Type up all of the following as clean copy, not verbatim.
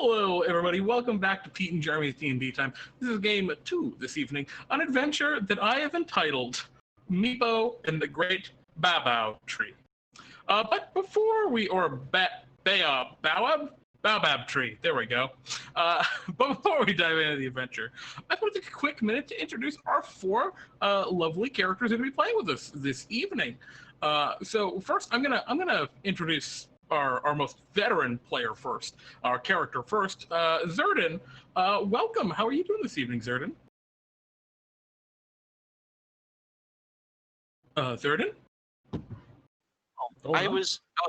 Hello, everybody. Welcome back to Pete and Jeremy's DnDTime. This is game 2 this evening, an adventure that I have entitled Meepo and the Great Baobab Tree. But before we, Baobab Tree, there we go. But before we dive into the adventure, I want to take a quick minute to introduce our 4 lovely characters who will be playing with us this evening. So first, I'm gonna introduce our most veteran player first, our character first, Zurdan. Welcome. How are you doing this evening, Zurdan? Zurdan?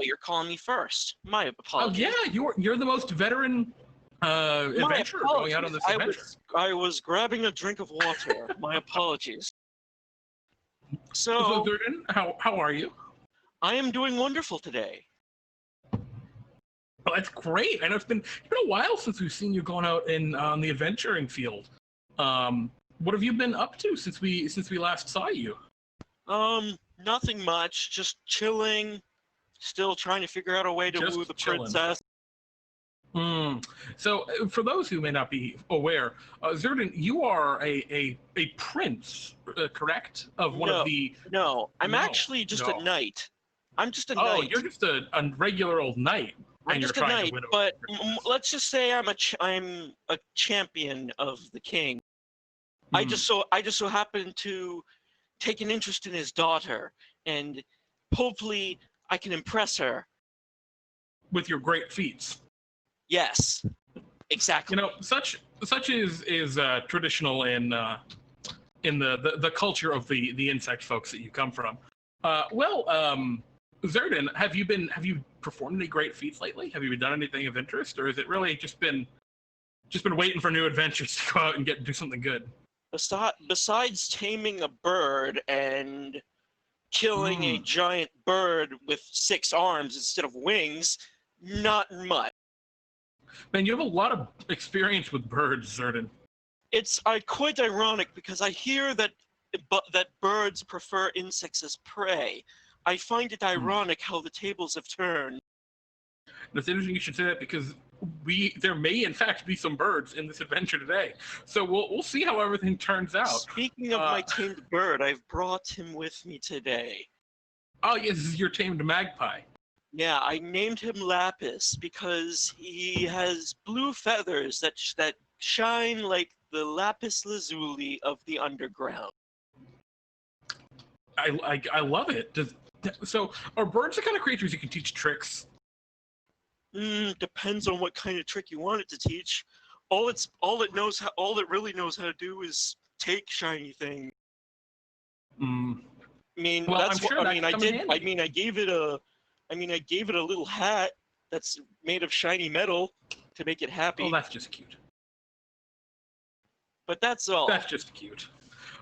You're calling me first. My apologies. Oh yeah, you're the most veteran adventurer going out on this adventure. I was grabbing a drink of water. My apologies. So Zurdan, how are you? I am doing wonderful today. Oh, that's great. I know it's been a while since we've seen you going out on the adventuring field. What have you been up to since we last saw you? Nothing much. Just chilling. Still trying to figure out a way to woo the princess. So, for those who may not be aware, Zurdan, you are a prince, correct? Of one of the. No, I'm actually just a knight. I'm just a knight. Oh, you're just a regular old knight. I'm just a knight, but let's just say I'm a champion of the king. I just so happen to take an interest in his daughter, and hopefully I can impress her with your great feats. Yes, exactly. You know, such is traditional in the culture of the insect folks that you come from. Zurdan, have you performed any great feats lately? Have you done anything of interest, or has it really just been waiting for new adventures to go out and do something good? Besides taming a bird and killing a giant bird with 6 arms instead of wings, not much. Man, you have a lot of experience with birds, Zurdan. It's quite ironic because I hear that birds prefer insects as prey. I find it ironic how the tables have turned. It's interesting you should say that because there may in fact be some birds in this adventure today. So we'll see how everything turns out. Speaking of my tamed bird, I've brought him with me today. Oh yes, this is your tamed magpie. Yeah, I named him Lapis because he has blue feathers that shine like the lapis lazuli of the underground. I love it. So are birds the kind of creatures you can teach tricks? Depends on what kind of trick you want it to teach. All it really knows how to do is take shiny things. I mean, well, that's what I mean. I gave it a little hat that's made of shiny metal to make it happy. Oh, that's just cute. But that's all. That's just cute.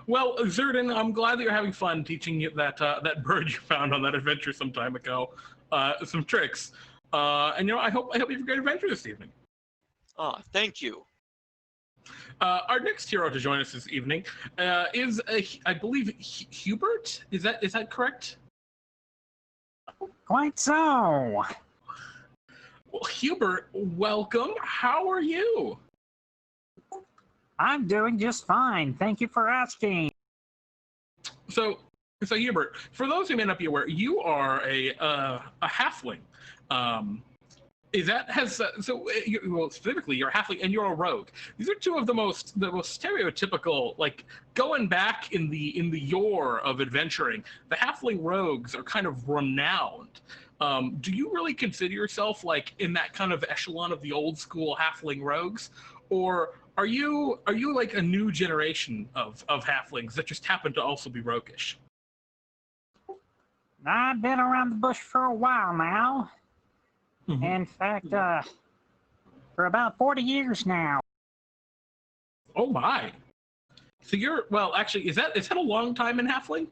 Well, Zurdan, I'm glad that you're having fun teaching you that bird you found on that adventure some time ago, some tricks. And I hope you have a great adventure this evening. Thank you. Our next hero to join us this evening is I believe Hubert. Is that correct? Quite so. Well, Hubert, welcome. How are you? I'm doing just fine. Thank you for asking. So Hubert, for those who may not be aware, you are a halfling. Specifically, you're a halfling and you're a rogue. These are two of the most stereotypical, like going back in the yore of adventuring. The halfling rogues are kind of renowned. Do you really consider yourself like in that kind of echelon of the old school halfling rogues, or are you like a new generation of halflings that just happen to also be roguish? I've been around the bush for a while now. In fact, for about 40 years now. Oh my! So actually, is that a long time in halfling?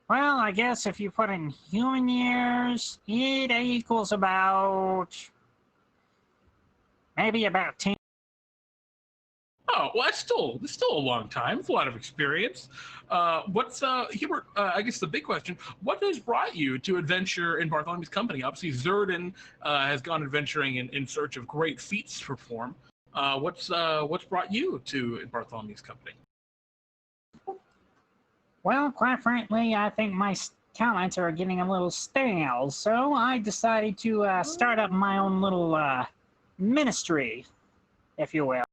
Well, I guess if you put in human years, it equals about maybe about 10. Oh, well, that's still a long time. It's a lot of experience. What's Hubert? I guess the big question: what has brought you to adventure in Bartholomew's company? Obviously, Zurdan has gone adventuring in search of great feats to perform. What's brought you to Bartholomew's company? Well, quite frankly, I think my talents are getting a little stale, so I decided to start up my own little ministry, if you will.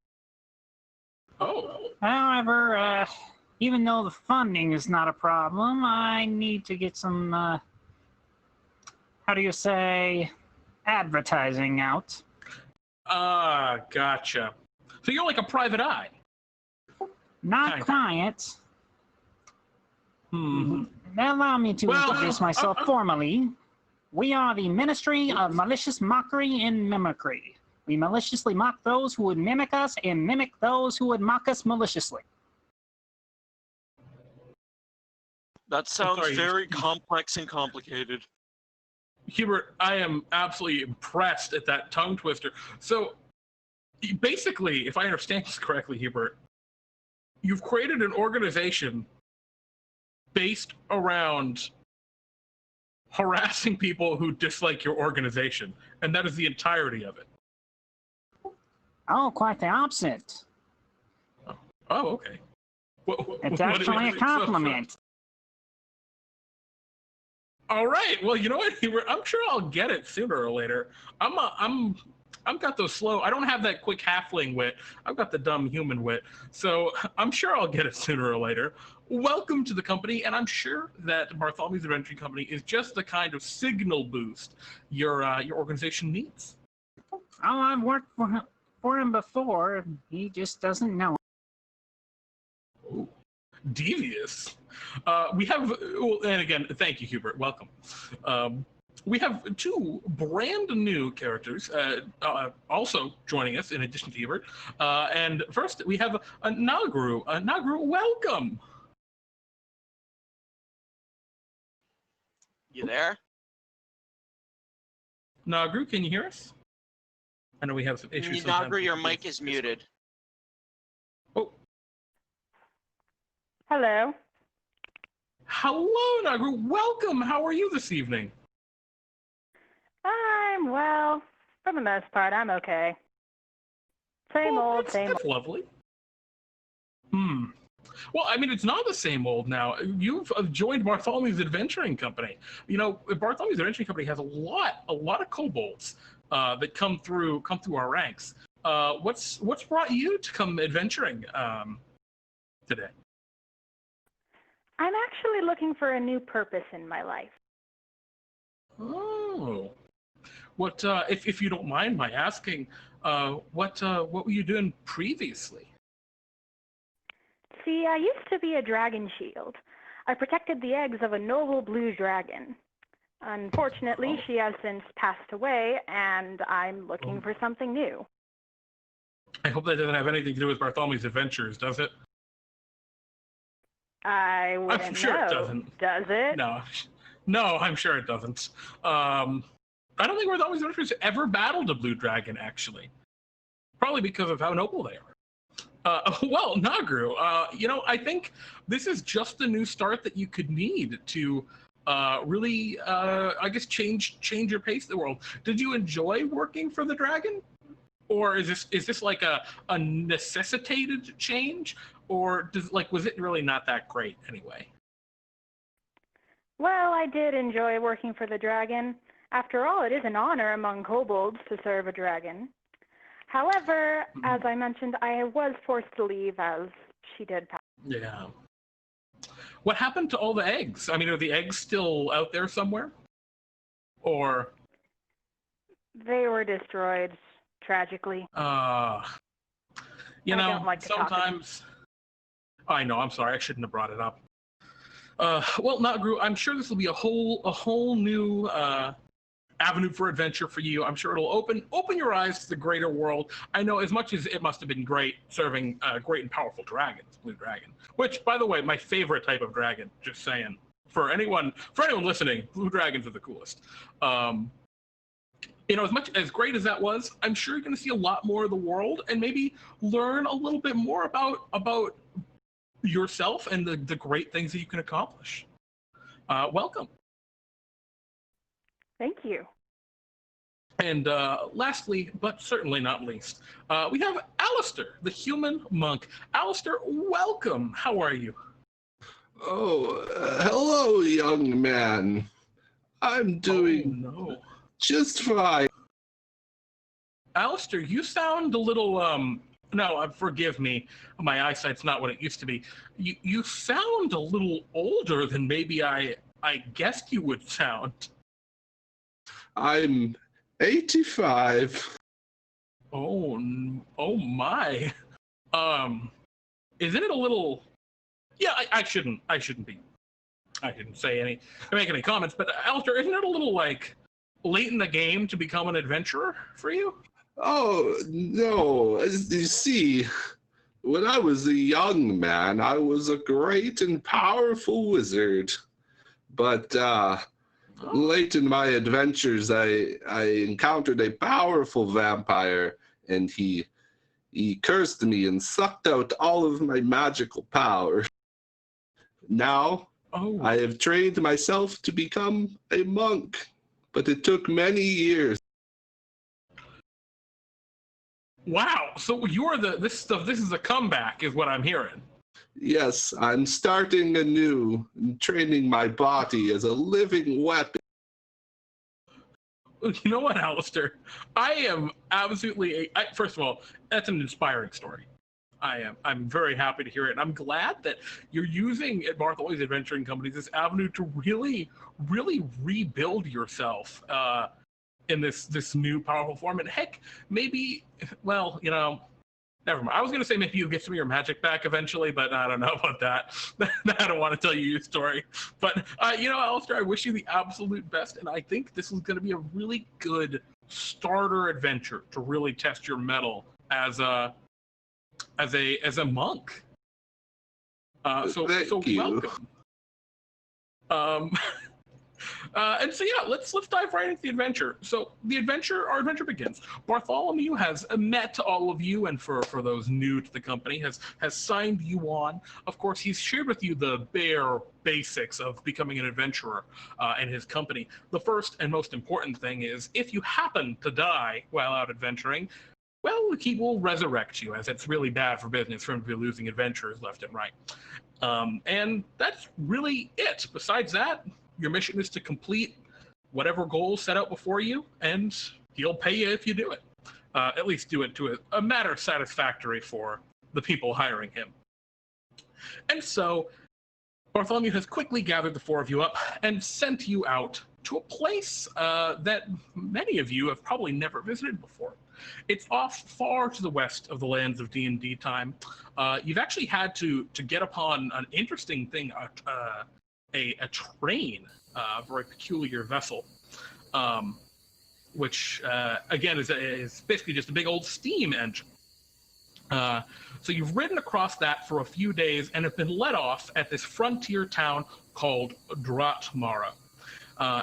Oh. However, even though the funding is not a problem, I need to get some, how do you say, advertising out. Gotcha. So you're like a private eye. Not Kinda. client. Hmm. Allow me to introduce myself formally. We are the Ministry of Malicious Mockery and Mimicry. We maliciously mock those who would mimic us and mimic those who would mock us maliciously. That sounds very complex and complicated. Hubert, I am absolutely impressed at that tongue twister. So, basically, if I understand this correctly, Hubert, you've created an organization based around harassing people who dislike your organization, and that is the entirety of it. Oh, quite the opposite. Oh, okay. It's actually a compliment. All right. Well, you know what, Hubert? I'm sure I'll get it sooner or later. I've got those slow. I don't have that quick halfling wit. I've got the dumb human wit. So I'm sure I'll get it sooner or later. Welcome to the company, and I'm sure that Bartholomew's Adventuring Company is just the kind of signal boost your organization needs. Oh, I've worked for him before. He just doesn't know. Ooh, devious. We have, and again, thank you, Hubert. Welcome. We have two brand new characters also joining us in addition to Hubert. And first, we have a Nagru. Nagru, welcome. You there? Nagru, can you hear us? I know we have some issues. Nagru, your mic is muted. Oh. Hello. Hello, Nagru. Welcome. How are you this evening? I'm well. For the most part, I'm okay. Same old, same old. That's lovely. Well, I mean, it's not the same old now. You've joined Bartholomew's Adventuring Company. You know, Bartholomew's Adventuring Company has a lot of kobolds that come through our ranks. What's brought you to come adventuring today? I'm actually looking for a new purpose in my life. Oh, what? If you don't mind my asking, what were you doing previously? See, I used to be a dragon shield. I protected the eggs of a noble blue dragon. Unfortunately, she has since passed away, and I'm looking for something new. I hope that doesn't have anything to do with Bartholomew's adventures, does it? I wouldn't I'm sure know. it doesn't. Does it? No, I'm sure it doesn't. I don't think Bartholomew's adventures ever battled a blue dragon, actually. Probably because of how noble they are. Well, Nagru, you know, I think this is just the new start that you could need to really, I guess, change your pace of the world. Did you enjoy working for the dragon, or is this like a necessitated change, or was it really not that great anyway? Well, I did enjoy working for the dragon. After all, it is an honor among kobolds to serve a dragon. However, as I mentioned, I was forced to leave as she did pass. Yeah. What happened to all the eggs? I mean, are the eggs still out there somewhere? Or? They were destroyed, tragically. You know, don't like to sometimes... I know, I'm sorry, I shouldn't have brought it up. Well, Nagru, I'm sure this will be a whole new avenue for adventure for you. I'm sure it'll open your eyes to the greater world. I know as much as it must have been great serving great and powerful dragons, blue dragon, which, by the way, my favorite type of dragon, just saying. For anyone listening, blue dragons are the coolest. as great as that was, I'm sure you're going to see a lot more of the world and maybe learn a little bit more about yourself and the great things that you can accomplish. Welcome. Thank you. And lastly, but certainly not least, we have Alaster, the human monk. Alaster, welcome. How are you? Oh, hello, young man. I'm doing just fine. Alaster, you sound a little, forgive me. My eyesight's not what it used to be. You sound a little older than maybe I guessed you would sound. I'm 85. Oh my. Isn't it a little? Yeah, I shouldn't make any comments, but Alaster, isn't it a little like late in the game to become an adventurer for you? Oh, no. As you see, when I was a young man, I was a great and powerful wizard. But late in my adventures, I encountered a powerful vampire, and he cursed me and sucked out all of my magical power. Now, I have trained myself to become a monk, but it took many years. Wow, so you're this is a comeback, is what I'm hearing. Yes, I'm starting anew and training my body as a living weapon. You know what, Alaster? I am absolutely. First of all, that's an inspiring story. I'm very happy to hear it. And I'm glad that you're using at Bartholomew's Adventuring Company this avenue to really, really rebuild yourself in this new powerful form. And heck, maybe, well, never mind. I was going to say maybe you'll get some of your magic back eventually, but I don't know about that. I don't want to tell you your story. But, Alaster, I wish you the absolute best. And I think this is going to be a really good starter adventure to really test your mettle as a monk. So welcome. And so yeah, let's dive right into the adventure. So our adventure begins. Bartholomew has met all of you, and for those new to the company, has signed you on. Of course, he's shared with you the bare basics of becoming an adventurer in his company. The first and most important thing is, if you happen to die while out adventuring, well, he will resurrect you, as it's really bad for business for him to be losing adventurers left and right. And that's really it. Besides that, your mission is to complete whatever goals set out before you, and he'll pay you if you do it. At least do it to a matter satisfactory for the people hiring him. And so Bartholomew has quickly gathered the four of you up and sent you out to a place that many of you have probably never visited before. It's off far to the west of the lands of DnDTime. You've actually had to get upon an interesting thing, a train, a very peculiar vessel, which again is basically just a big old steam engine. So you've ridden across that for a few days and have been let off at this frontier town called Droughtmorrow.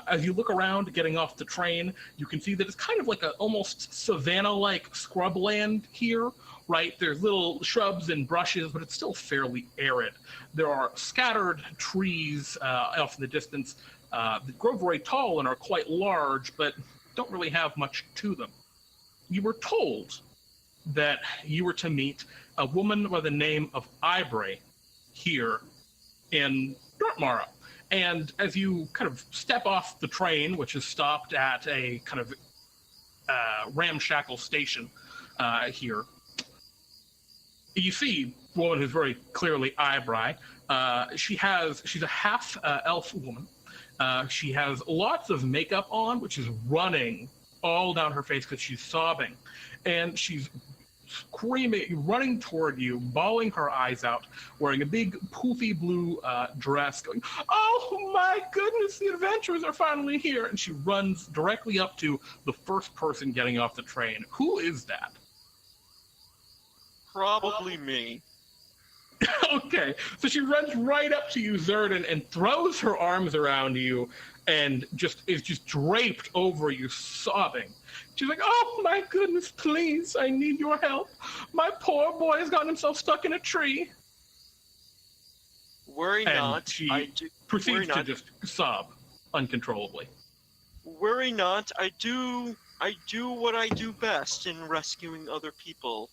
As you look around getting off the train, you can see that it's kind of like a almost Savannah-like scrubland here, right? There's little shrubs and brushes, but it's still fairly arid. There are scattered trees off in the distance that grow very tall and are quite large, but don't really have much to them. You were told that you were to meet a woman by the name of Aibrai here in Droughtmorrow. And as you kind of step off the train, which is stopped at a kind of ramshackle station here, you see a woman who's very clearly Aibrai. She's a half elf woman. She has lots of makeup on, which is running all down her face because she's sobbing. And she's screaming, running toward you, bawling her eyes out, wearing a big poofy blue dress, going, "Oh my goodness, the adventurers are finally here!" And she runs directly up to the first person getting off the train. Who is that? Probably me. Okay, so she runs right up to you, Zurdan, and throws her arms around you and is just draped over you, sobbing. She's like, "Oh my goodness, please, I need your help. My poor boy has gotten himself stuck in a tree." Worry and not. She proceeds proceeds to just sob uncontrollably. Worry not. I do what I do best in rescuing other people.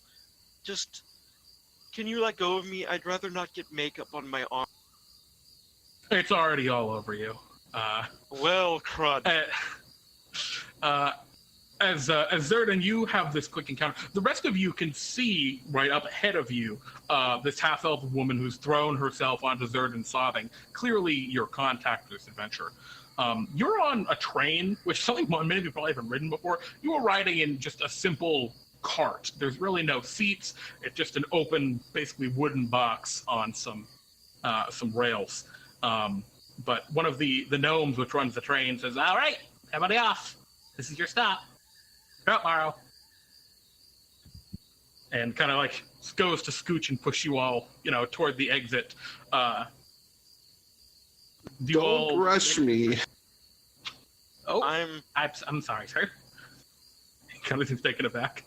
Just, can you let go of me? I'd rather not get makeup on my arm. It's already all over you. Well, crud. As Zurdan, you have this quick encounter. The rest of you can see right up ahead of you this half-elf woman who's thrown herself onto Zurdan sobbing. Clearly your contact for this adventure. You're on a train, which is something many of you probably haven't ridden before. You are riding in just a simple cart. There's really no seats. It's just an open, basically wooden box on some rails. But one of the gnomes which runs the train says, "All right, everybody off. This is your stop. Droughtmorrow." And kind of like goes to scooch and push you all, toward the exit. Don't rush me. Oh, I'm sorry, sir. He kind of seems taken aback.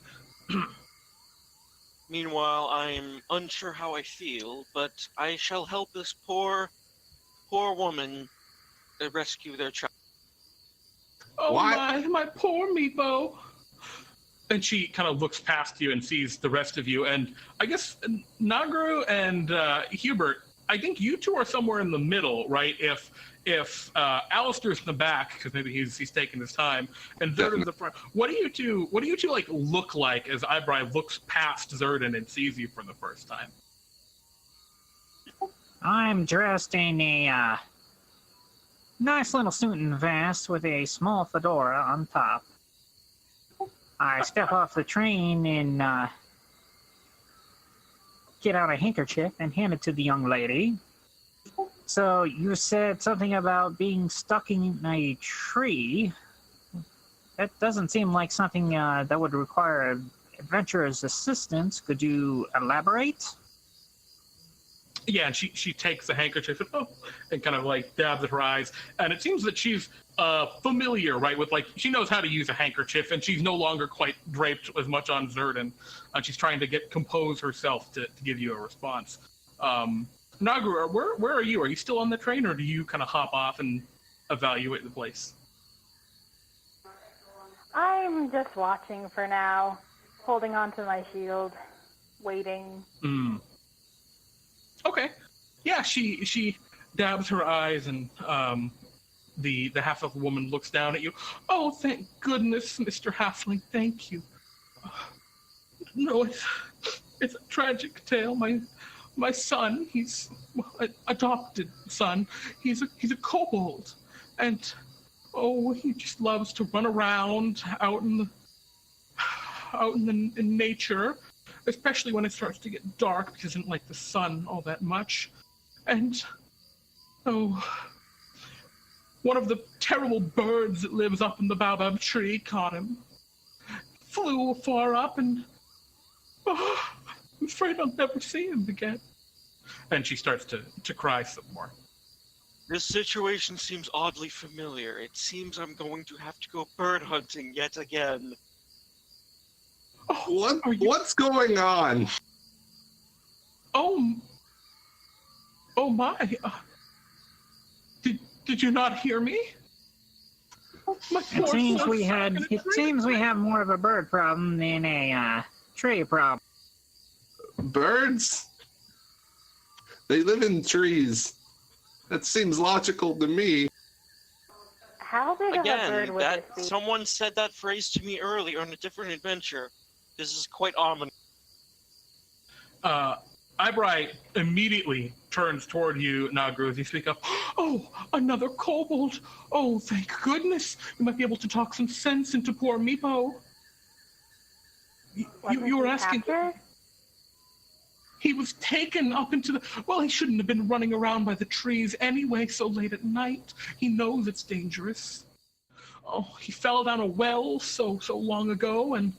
Meanwhile, I'm unsure how I feel, but I shall help this poor woman rescue their child. Oh, What? my poor Meepo. And she kind of looks past you and sees the rest of you. And I guess Nagru and Hubert, I think you two are somewhere in the middle, right? If Alaster's in the back, because maybe he's taking his time, and Zurdan's the front. What do you two like look like as Aibrai looks past Zurdan and sees you for the first time? I'm dressed in a nice little suit and vest with a small fedora on top. I step off the train and get out a handkerchief and hand it to the young lady. So you said something about being stuck in a tree. That doesn't seem like something that would require adventurer's assistance. Could you elaborate? Yeah, and she takes the handkerchief and kind of like dabs at her eyes. And it seems that she's familiar, right, with she knows how to use a handkerchief, and she's no longer quite draped as much on Zurdan. She's trying to compose herself to give you a response. Nagru, where are you? Are you still on the train, or do you kind of hop off and evaluate the place? I'm just watching for now, holding onto my shield, waiting. Okay. Yeah, she dabs her eyes, and the half-elf woman looks down at you. "Oh, thank goodness, Mr. Halfling, thank you. No, it's a tragic tale. My son, he's an adopted son. He's a kobold, and he just loves to run around out in nature, especially when it starts to get dark, because he doesn't like the sun all that much. And one of the terrible birds that lives up in the Baobab tree caught him. Flew far up, and I'm afraid I'll never see him again." And she starts to cry some more. This situation seems oddly familiar. It seems I'm going to have to go bird hunting yet again. What's going on? Oh my! Did you not hear me? My It seems we have more of a bird problem than a tree problem. Birds? They live in trees. That seems logical to me. How big of a bird would this be? Someone said that phrase to me earlier on a different adventure. This is quite ominous. Aibrai immediately turns toward you, Nagru, as you speak up. "Oh, another kobold! Oh, thank goodness! You might be able to talk some sense into poor Meepo." You were asking. Captured? He was taken up into the... Well, he shouldn't have been running around by the trees anyway so late at night. He knows it's dangerous. He fell down a well so long ago, and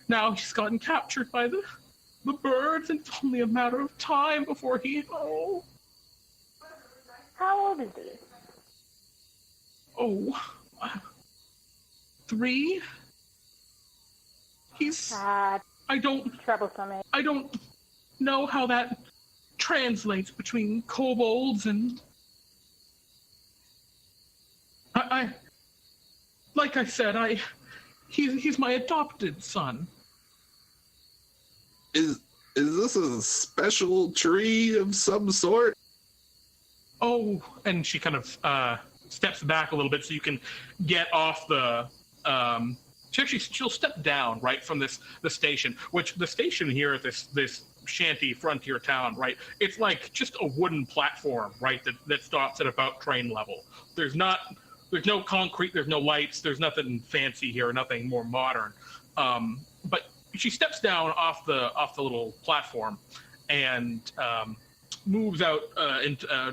now he's gotten captured by the birds, and it's only a matter of time before he... How old is he? 3. He's... I don't know how that translates between kobolds and... Like I said, he's my adopted son. Is this a special tree of some sort? Oh, and she kind of steps back a little bit so you can get off the... she'll step down right from the station, which the station here at this shanty frontier town, right? It's like just a wooden platform, right? That stops at about train level. There's no concrete, there's no lights, there's nothing fancy here, nothing more modern. But she steps down off the little platform and moves out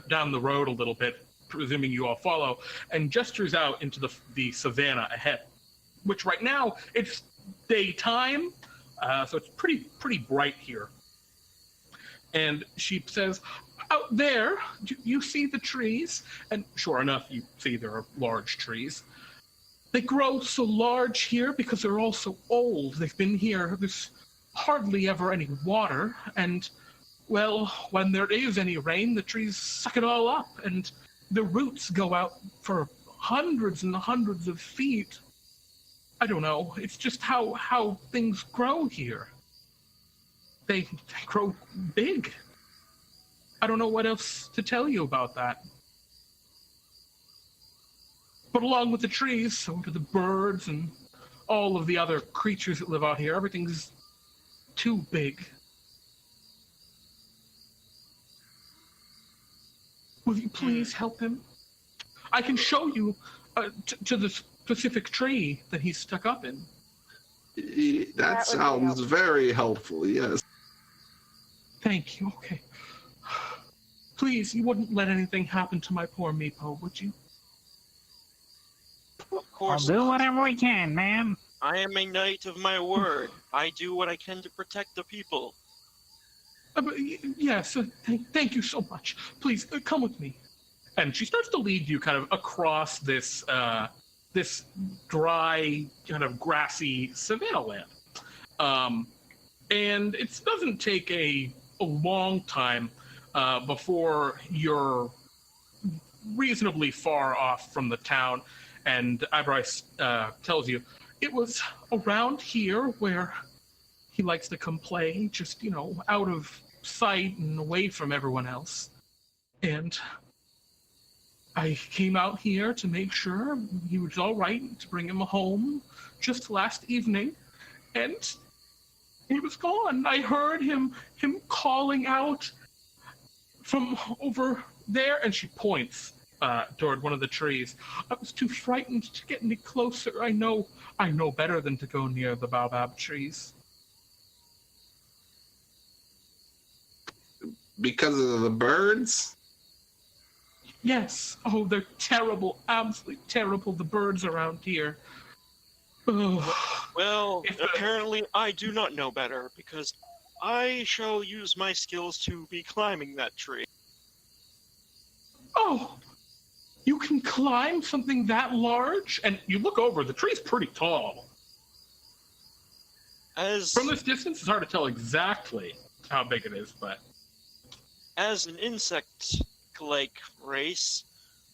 down the road a little bit, presuming you all follow, and gestures out into the savannah ahead, which right now it's daytime, so it's pretty bright here. And she says, out there, you see the trees? And sure enough, you see there are large trees. They grow so large here because they're all so old. They've been here. There's hardly ever any water. And, well, when there is any rain, the trees suck it all up. And the roots go out for hundreds and hundreds of feet. I don't know. It's just how things grow here. They grow big. I don't know what else to tell you about that. But along with the trees, so do the birds and all of the other creatures that live out here. Everything's too big. Will you please help him? I can show you to the specific tree that he's stuck up in. That sounds very helpful, yes. Thank you, okay. Please, you wouldn't let anything happen to my poor Meepo, would you? Of course. I'll do whatever we can, ma'am. I am a knight of my word. I do what I can to protect the people. Yes, thank you so much. Please, come with me. And she starts to lead you kind of across this dry, kind of grassy savannah land. And it doesn't take a long time before you're reasonably far off from the town, and Aibrai tells you it was around here where he likes to come play, just, out of sight and away from everyone else. And I came out here to make sure he was all right, to bring him home just last evening, and he was gone. I heard him calling out from over there, and she points toward one of the trees. I was too frightened to get any closer. I know better than to go near the Baobab trees. Because of the birds? Yes. Oh, they're terrible, absolutely terrible, the birds around here. Oh. Well, apparently I do not know better, because I shall use my skills to be climbing that tree. Oh, you can climb something that large? And you look over, the tree's pretty tall. From this distance, it's hard to tell exactly how big it is, but... As an insect-like race,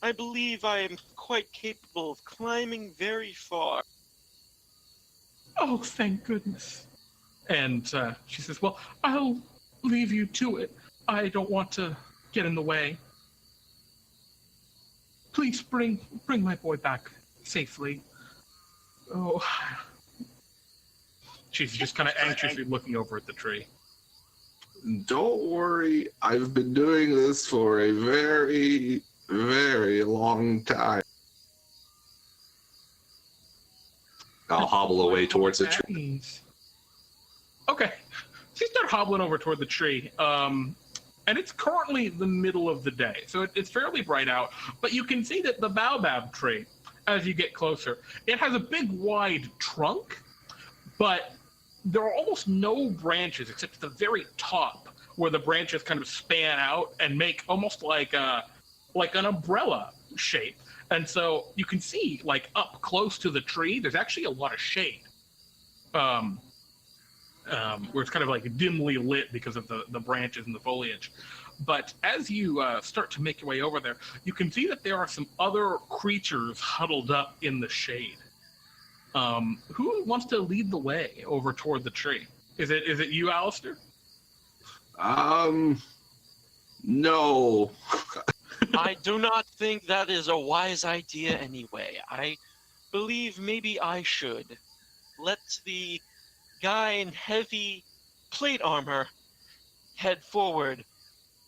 I believe I am quite capable of climbing very far. Oh, thank goodness. And she says, well, I'll leave you to it. I don't want to get in the way. Please bring my boy back safely. Oh. She's just kind of anxiously looking over at the tree. Don't worry, I've been doing this for a very, very long time. I'll hobble away towards the tree. Okay. So you start hobbling over toward the tree. And it's currently the middle of the day, so it's fairly bright out. But you can see that the Baobab tree, as you get closer, it has a big, wide trunk, but there are almost no branches except at the very top, where the branches kind of span out and make almost like an umbrella shape. And so you can see, like, up close to the tree, there's actually a lot of shade. Where it's kind of like dimly lit because of the branches and the foliage. But as you start to make your way over there, you can see that there are some other creatures huddled up in the shade. Who wants to lead the way over toward the tree? Is it you, Alaster? No. I do not think that is a wise idea anyway. I believe maybe I should. Let the guy in heavy plate armor head forward,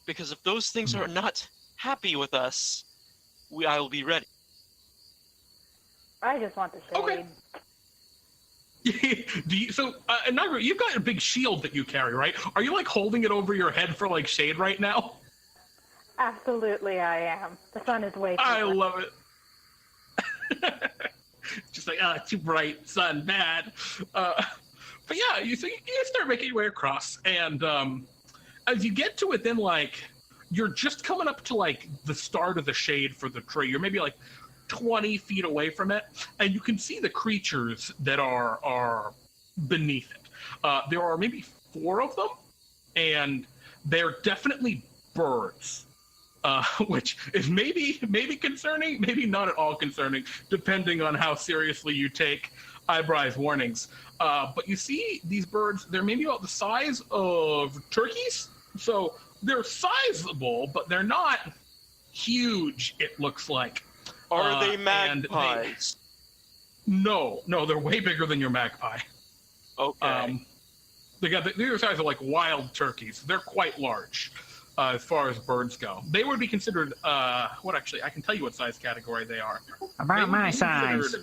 because if those things are not happy with us, I will be ready. I just want the shade. Okay. Nagru, you've got a big shield that you carry, right? Are you like holding it over your head for like shade right now? Absolutely, I am. The sun is way too I bright. love it. Just like, too bright, sun, bad. But yeah, you start making your way across, and as you get to within, like, you're just coming up to like the start of the shade for the tree. You're maybe like 20 feet away from it, and you can see the creatures that are beneath it. There are maybe 4 of them, and they're definitely birds. Which is maybe concerning, maybe not at all concerning, depending on how seriously you take Aibrai's warnings. But you see these birds, they're maybe about the size of turkeys. So they're sizable, but they're not huge, it looks like. Are they magpies? No, they're way bigger than your magpie. Okay. They're the size of like wild turkeys. They're quite large. As far as birds go, they would be considered. I can tell you what size category they are. About my size.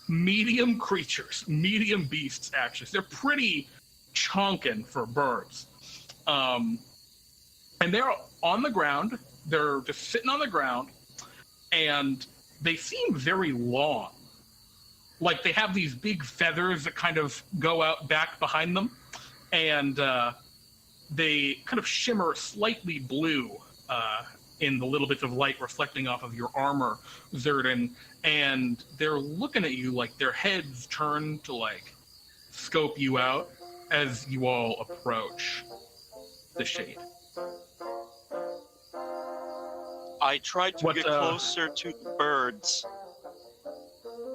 Medium creatures, medium beasts. Actually, they're pretty chunkin' for birds. And they're on the ground. They're just sitting on the ground, and they seem very long. Like they have these big feathers that kind of go out back behind them, and they kind of shimmer slightly blue in the little bits of light reflecting off of your armor, Zurdan, and they're looking at you like their heads turn to like scope you out as you all approach the shade. I tried to get closer to the birds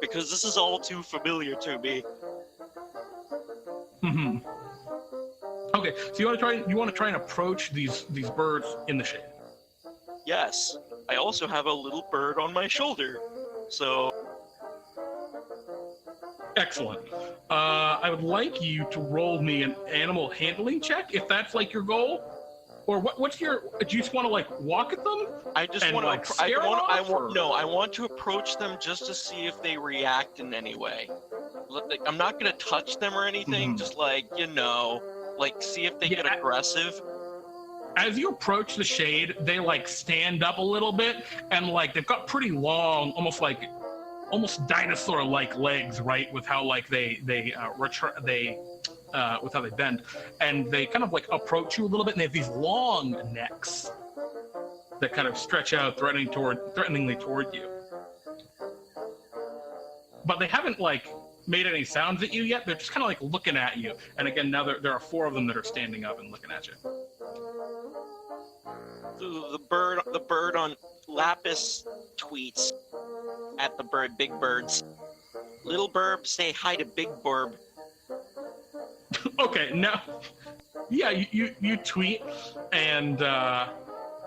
because this is all too familiar to me. Mm-hmm. Okay, so you want to try and approach these birds in the shade. Yes, I also have a little bird on my shoulder, so. Excellent. I would like you to roll me an animal handling check, if that's like your goal. Or what's your? Do you just want to like walk at them? I just want like, to. I want to approach them just to see if they react in any way. Like, I'm not gonna touch them or anything. Mm-hmm. Just like like see if they get aggressive. As you approach the shade, they like stand up a little bit, and like they've got pretty long, almost dinosaur-like legs, right? With how like with how they bend, and they kind of like approach you a little bit, and they have these long necks that kind of stretch out, threateningly toward you. But they haven't like made any sounds at you yet. They're just kind of like looking at you. And again, now there are 4 of them that are standing up and looking at you. The bird on Lapis tweets at the bird, big birds. Little burb, say hi to big burb. Okay, now, yeah, you tweet, and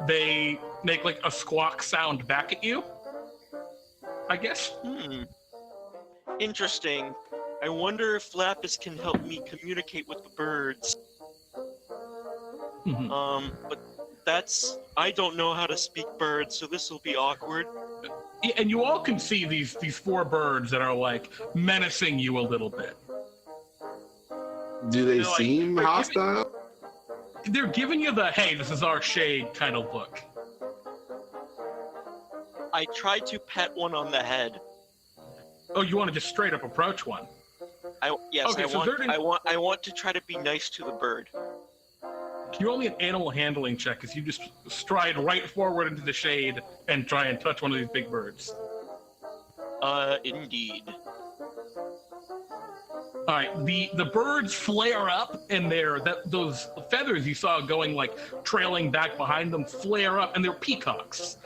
they make like a squawk sound back at you, I guess. Interesting. I wonder if Lapis can help me communicate with the birds. Mm-hmm. But I don't know how to speak bird, so this will be awkward. Yeah, and you all can see these 4 birds that are like menacing you a little bit. Do they seem hostile? They're giving you the, hey, this is our shade kind of look. I tried to pet one on the head. Oh, you want to just straight up approach one? I want to try to be nice to the bird. Can you roll me an animal handling check as you just stride right forward into the shade and try and touch one of these big birds? Indeed. All right, the birds flare up, and those feathers you saw going like trailing back behind them flare up, and they're peacocks.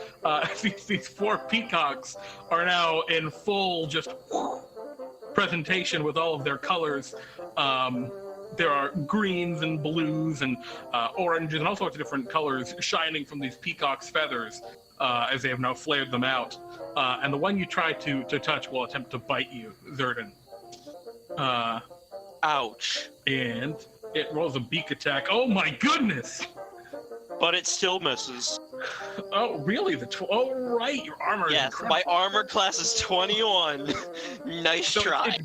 These 4 peacocks are now in full just presentation with all of their colors. There are greens and blues and oranges and all sorts of different colors shining from these peacocks' feathers as they have now flared them out. And the one you try to touch will attempt to bite you, Zurdan. Ouch. And it rolls a beak attack. Oh my goodness! But it still misses. Oh, really? Oh, right, your armor is Yes, incredible. my armor class is 21. Nice So try.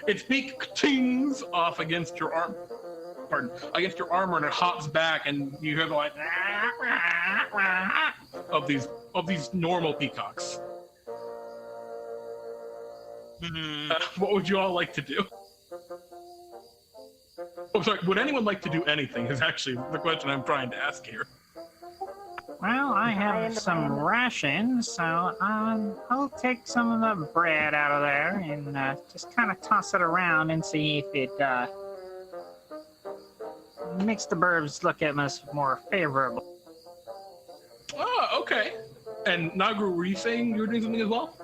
Its beak tings off against your arm. Pardon, against your armor, and it hops back, and you hear the like of these normal peacocks. What would you all like to do? Oh, sorry. Would anyone like to do anything? Is actually the question I'm trying to ask here. Well, I have some rations, so I'll take some of the bread out of there and just kind of toss it around and see if it makes the birds look at us more favorable. Oh, okay. And Nagru, were you saying you were doing something as well?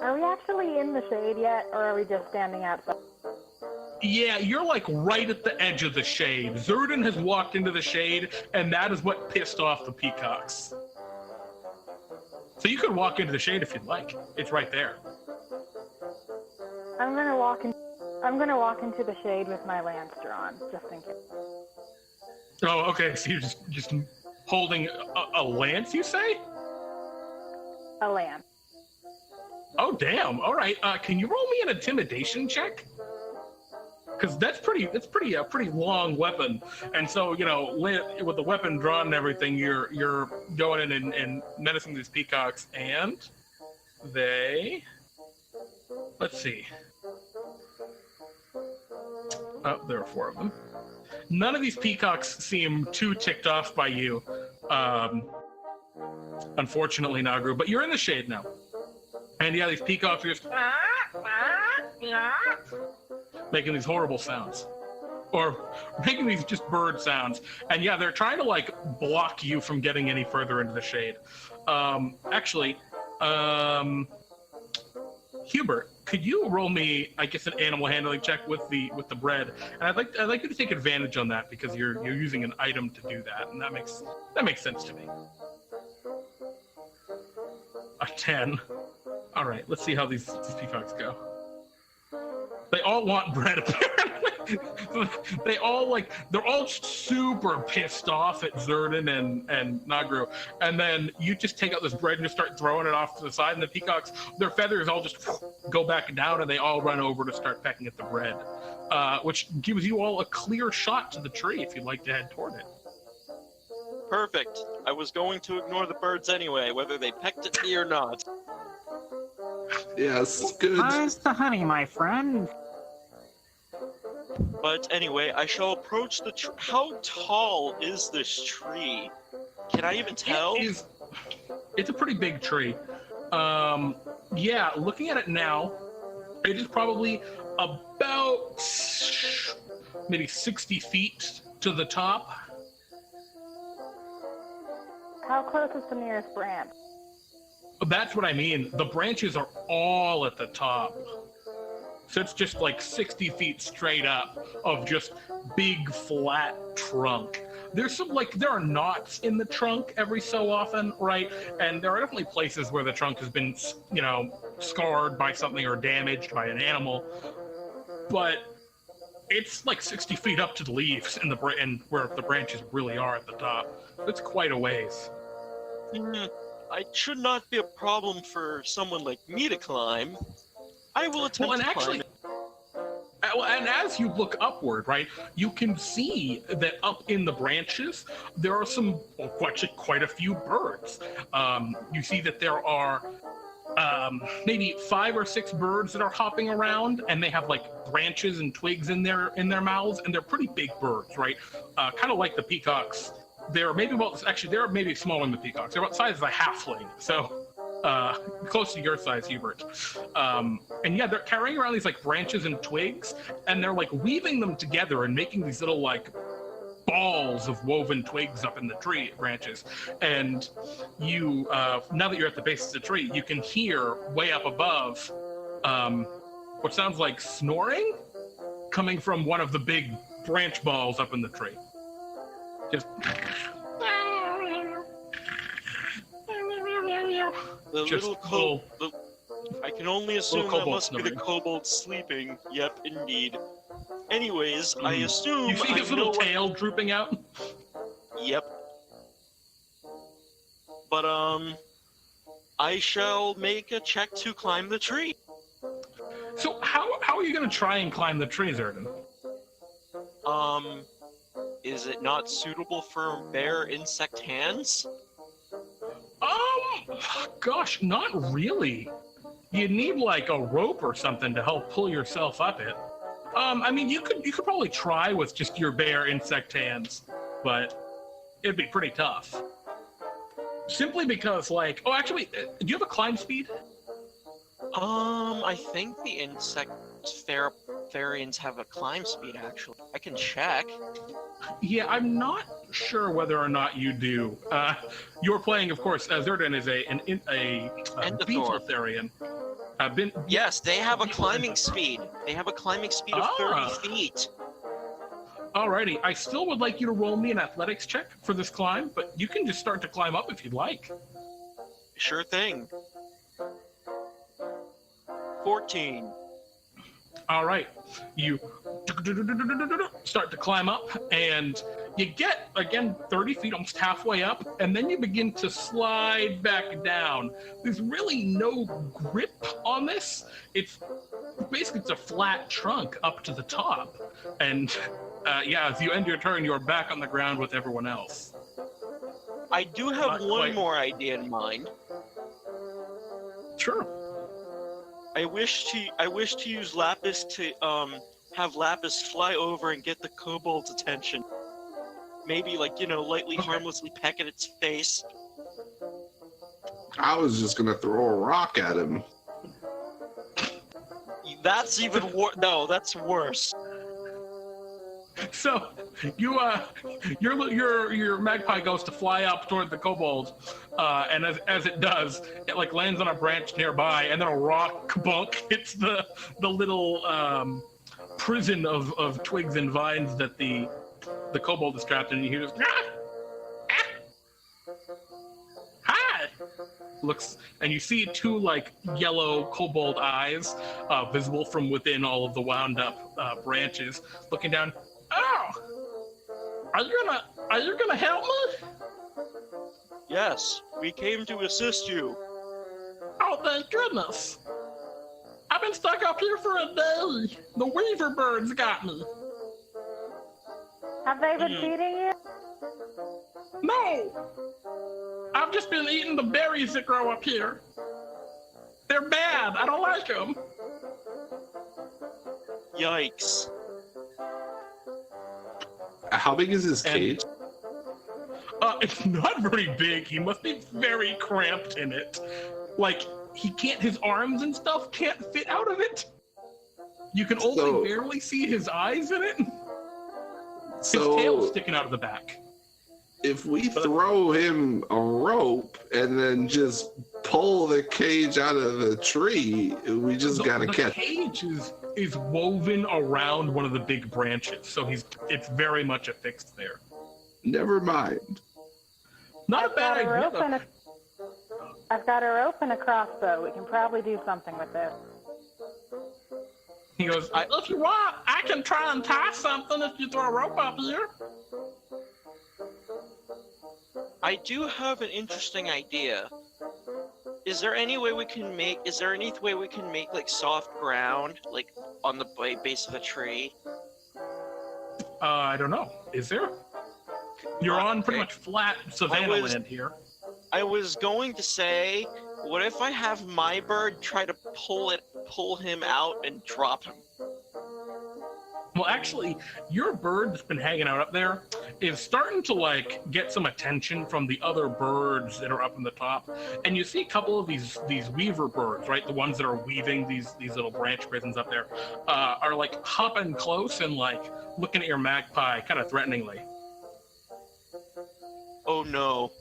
Are we actually in the shade yet, or are we just standing outside? Yeah, you're like right at the edge of the shade. Zurdan has walked into the shade, and that is what pissed off the peacocks. So you could walk into the shade if you'd like. It's right there. I'm gonna walk into the shade with my lance drawn, just in case. Oh, okay. So you're just holding a lance, you say? A lance. Oh, damn. All right. Can you roll me an intimidation check? Because that's a pretty long weapon, and so with the weapon drawn and everything, you're going in and menacing these peacocks, and let's see. Oh, there are 4 of them. None of these peacocks seem too ticked off by you, unfortunately, Nagru. But you're in the shade now, and yeah, these peacocks are just making these horrible sounds, or making these just bird sounds. And yeah, they're trying to like block you from getting any further into the shade. Hubert, could you roll me, I guess, an animal handling check with the bread? And I'd like you to take advantage on that because you're using an item to do that, and that makes sense to me. A 10. All right, let's see how these peacocks go. They all want bread, apparently. They're all super pissed off at Zurdan and Nagru. And then you just take out this bread and just start throwing it off to the side, and the peacocks, their feathers all just go back down, and they all run over to start pecking at the bread, which gives you all a clear shot to the tree if you'd like to head toward it. Perfect. I was going to ignore the birds anyway, whether they pecked at me or not. Yes, good. How's the honey, my friend? But anyway, I shall approach the tree. How tall is this tree? Can I even tell? It's a pretty big tree. Yeah, looking at it now, it is probably about maybe 60 feet to the top. How close is the nearest branch? That's what I mean. The branches are all at the top. So it's just like 60 feet straight up of just big flat trunk. There's there are knots in the trunk every so often, right? And there are definitely places where the trunk has been, scarred by something or damaged by an animal. But it's like 60 feet up to the leaves and where the branches really are at the top. It's quite a ways. It should not be a problem for someone like me to climb. I will attempt to climb it. And as you look upward, right, you can see that up in the branches, there are quite a few birds. You see that there are maybe 5 or 6 birds that are hopping around, and they have branches and twigs in their mouths, and they're pretty big birds, right? Kind of like the peacocks. They're maybe smaller than the peacocks. They're about the size of a halfling. So close to your size, Hubert. And yeah, they're carrying around these like branches and twigs, and they're like weaving them together and making these little like balls of woven twigs up in the tree branches. And you, now that you're at the base of the tree, you can hear way up above what sounds like snoring coming from one of the big branch balls up in the tree. Just I can only assume that must be the kobold sleeping. Yep, indeed. Anyways, I assume you see his little tail drooping out. Yep. But I shall make a check to climb the tree. So how are you going to try and climb the tree, Zurdan? Is it not suitable for bare insect hands? Gosh, not really. You need like a rope or something to help pull yourself up it. I mean, you could probably try with just your bare insect hands, but it'd be pretty tough. Simply because, like, oh, actually, do you have a climb speed? I think the insect Therians have a climb speed, actually. I can check. Yeah, I'm not sure whether or not you do. You're playing, of course, Zurdan is a Beetle Therian. Yes, they have a climbing speed. They have a climbing speed of 30 feet. Alrighty, I still would like you to roll me an athletics check for this climb, but you can just start to climb up if you'd like. Sure thing. 14. All right, you start to climb up, and you get, again, 30 feet, almost halfway up, and then you begin to slide back down. There's really no grip on this. It's a flat trunk up to the top. And yeah, as you end your turn, you're back on the ground with everyone else. I do have one more idea in mind. Sure. I wish to use Lapis to have Lapis fly over and get the kobold's attention. Maybe lightly, harmlessly peck at its face. I was just gonna throw a rock at him. That's even worse. No, that's worse. So, your magpie goes to fly up toward the kobold, and as it does, it like lands on a branch nearby, and then a rock bunk hits the little prison of twigs and vines that the kobold is trapped in. And you hear just hi. Looks, and you see two like yellow kobold eyes visible from within all of the wound up branches, looking down. Oh, are you gonna help me? Yes, we came to assist you. Oh, thank goodness. I've been stuck up here for a day. The weaver birds got me. Have they been feeding you? No, I've just been eating the berries that grow up here. They're bad. I don't like them. Yikes. How big is his cage? It's not very big. He must be very cramped in it. Like, his arms and stuff can't fit out of it. You can only barely see his eyes in it. His tail's sticking out of the back. If we throw him a rope and then just pull the cage out of the tree, we just gotta catch. The cage is woven around one of the big branches, so it's very much affixed there. Never mind. Not a bad idea. I've got a rope and a crossbow. We can probably do something with this. He goes, if you want, I can try and tie something if you throw a rope up here. I do have an interesting idea. Is there any way we can make like soft ground, like on the base of a tree? I don't know. Is there? You're on pretty much flat Savannah land here. I was going to say, what if I have my bird try to pull him out and drop him? Well, actually, your bird that's been hanging out up there is starting to like get some attention from the other birds that are up in the top, and you see a couple of these weaver birds, right? The ones that are weaving these little branch prisons up there, are like hopping close and like looking at your magpie kind of threateningly. Oh no,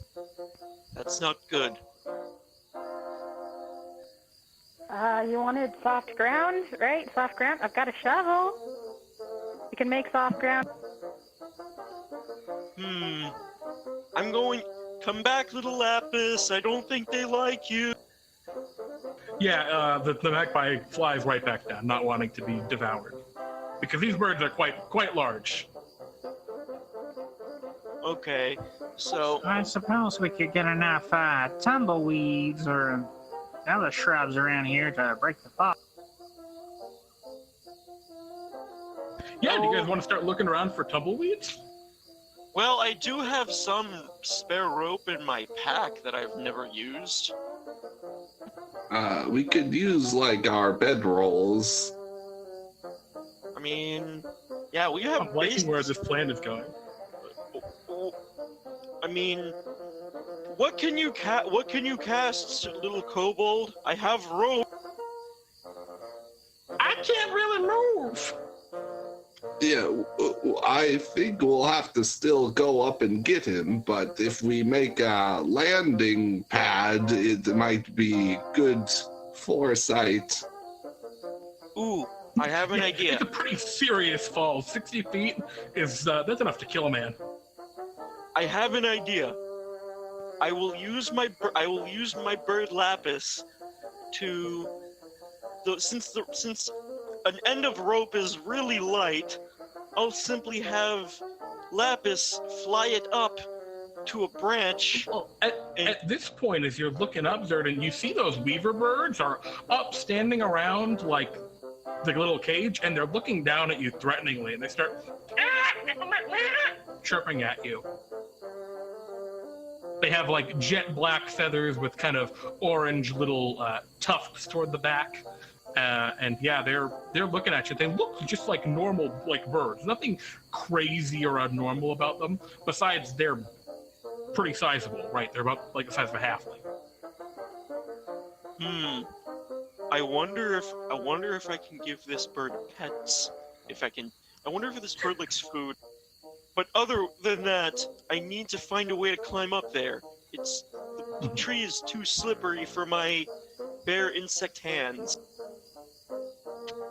that's not good. You wanted soft ground, right? Soft ground? I've got a shovel. You can make soft ground. I'm going... Come back, little Lapis. I don't think they like you. Yeah, the magpie flies right back down, not wanting to be devoured. Because these birds are quite large. Okay, so... I suppose we could get enough tumbleweeds or other shrubs around here to break the fog. Yeah, do you guys want to start looking around for tumbleweeds? Well, I do have some spare rope in my pack that I've never used. We could use, like, our bedrolls. I mean, yeah, we have... I'm liking where this plan is going. I mean, what can you cast, little kobold? I have rope. I can't really move. Yeah, I think we'll have to still go up and get him, but if we make a landing pad, it might be good foresight. Ooh, I have an idea. It's a pretty serious fall. 60 feet is that's enough to kill a man. I have an idea. I will use my bird lapis to since an end of rope is really light, I'll simply have lapis fly it up to a branch. Well, at this point, as you're looking up, Zurdan, you see those weaver birds are up standing around like the little cage, and they're looking down at you threateningly, and they start chirping at you. They have like jet black feathers with kind of orange little tufts toward the back. And yeah, they're looking at you. They look just like normal like birds. Nothing crazy or abnormal about them. Besides, they're pretty sizable, right? They're about like the size of a halfling. I wonder if I can give this bird pets. I wonder if this bird likes food. But other than that, I need to find a way to climb up there. The tree is too slippery for my bare insect hands.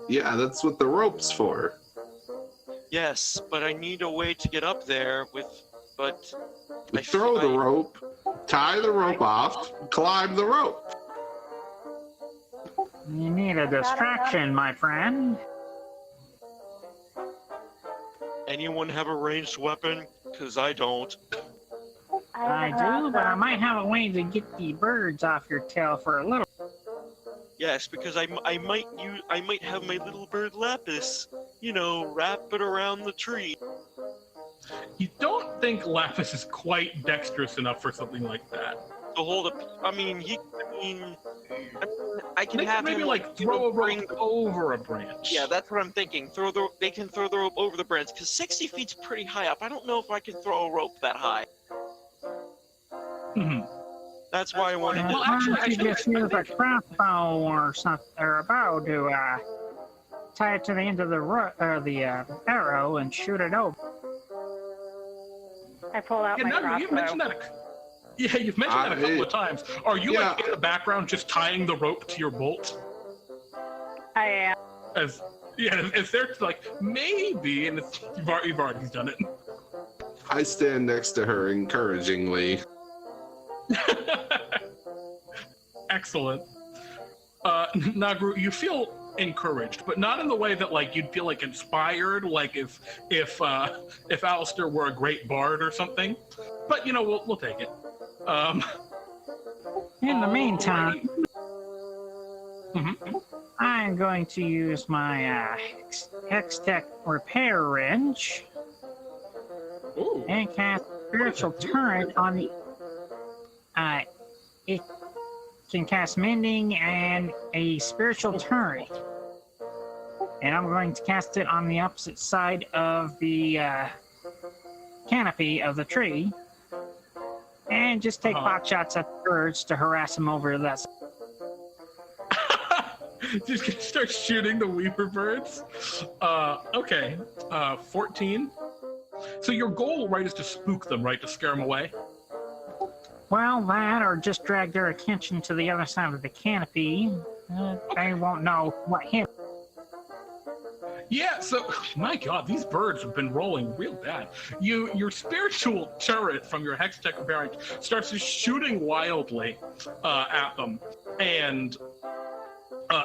Yeah, that's what the rope's for. Yes, but I need a way to get up there Throw the rope, tie the rope off, climb the rope. You need a distraction, my friend. Anyone have a ranged weapon? Because I don't. I do, but I might have a way to get the birds off your tail for a little. Yes, because I might have my little bird lapis, wrap it around the tree. You don't think Lapis is quite dexterous enough for something like that? To hold up, I can have maybe him like throw a rope over a branch. Yeah, that's what I'm thinking. They can throw the rope over the branch because 60 feet's pretty high up. I don't know if I can throw a rope that high. Mm-hmm. That's why I wanted to. Well, actually, I just use a crossbow or something, or a bow to tie it to the end of the arrow and shoot it over. I pull out my crossbow. You've mentioned that. You've mentioned that a couple of times. Are you like in the background just tying the rope to your bolt? I am. As they're like maybe, and you've already done it. I stand next to her encouragingly. Excellent. Nagru, you feel encouraged, but not in the way that like you'd feel like inspired, like if Alaster were a great bard or something. But we'll take it. In the meantime, Mm-hmm. I'm going to use my Hextech repair wrench and cast spiritual turret on the. It can cast mending and a spiritual turret. and I'm going to cast it on the opposite side of the canopy of the tree, and just take pot shots at the birds to harass them over that side. Just gonna start shooting the weaver birds. Okay. 14. So your goal, right, is to spook them, right, to scare them away? Well, that or just drag their attention to the other side of the canopy. They won't know what hit. Yeah, so, my god, these birds have been rolling real bad. Your spiritual turret from your Hextech variant starts just shooting wildly at them. And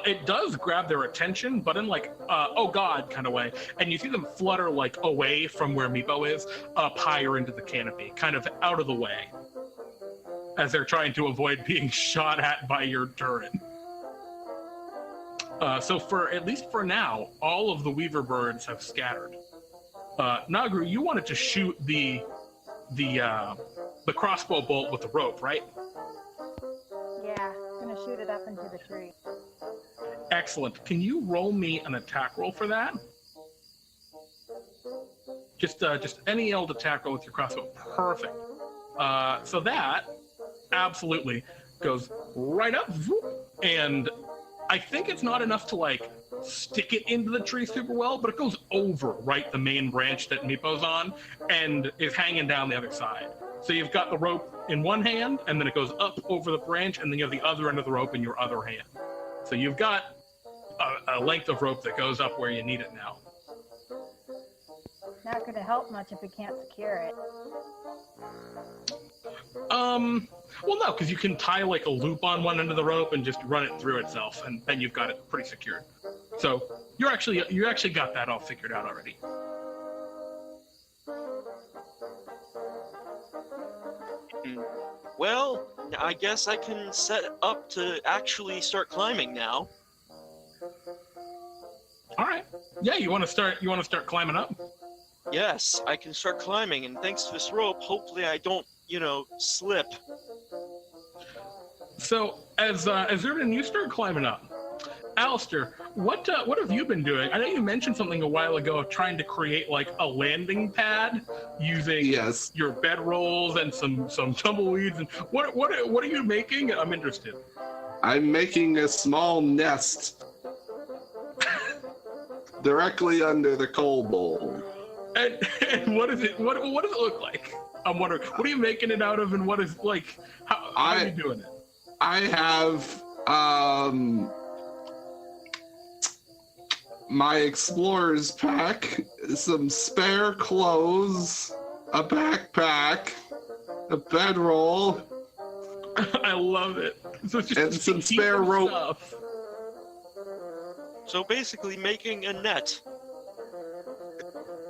it does grab their attention, but in like, oh god kind of way. And you see them flutter like away from where Meepo is, up higher into the canopy, kind of out of the way, as they're trying to avoid being shot at by your turret. So for, at least for now, all of the weaver birds have scattered. Nagru, you wanted to shoot the crossbow bolt with the rope, right? Yeah, I'm gonna shoot it up into the tree. Excellent. Can you roll me an attack roll for that? Just any old attack roll with your crossbow. Perfect. So that absolutely goes right up, and I think it's not enough to like stick it into the tree super well, but it goes over, right, the main branch that Meepo's on, and is hanging down the other side. So you've got the rope in one hand, and then it goes up over the branch, and then you have the other end of the rope in your other hand. So you've got a length of rope that goes up where you need it now. Not gonna help much if we can't secure it. Well, no, because you can tie like a loop on one end of the rope and just run it through itself, and then you've got it pretty secured. So you actually got that all figured out already. Well, I guess I can set up to actually start climbing now. All right. Yeah, you want to start climbing up? Yes, I can start climbing, and thanks to this rope, hopefully I don't, slip. So as Zurdan, you start climbing up. Alaster, what have you been doing? I know you mentioned something a while ago of trying to create like a landing pad using your bedrolls and some tumbleweeds. And what are you making? I'm interested. I'm making a small nest directly under the kobold. And what is it? What does it look like? I'm wondering. What are you making it out of, and what is like? How are you doing it? I have my explorer's pack, some spare clothes, a backpack, a bedroll. I love it. So it's just and some spare rope. Stuff. So basically making a net.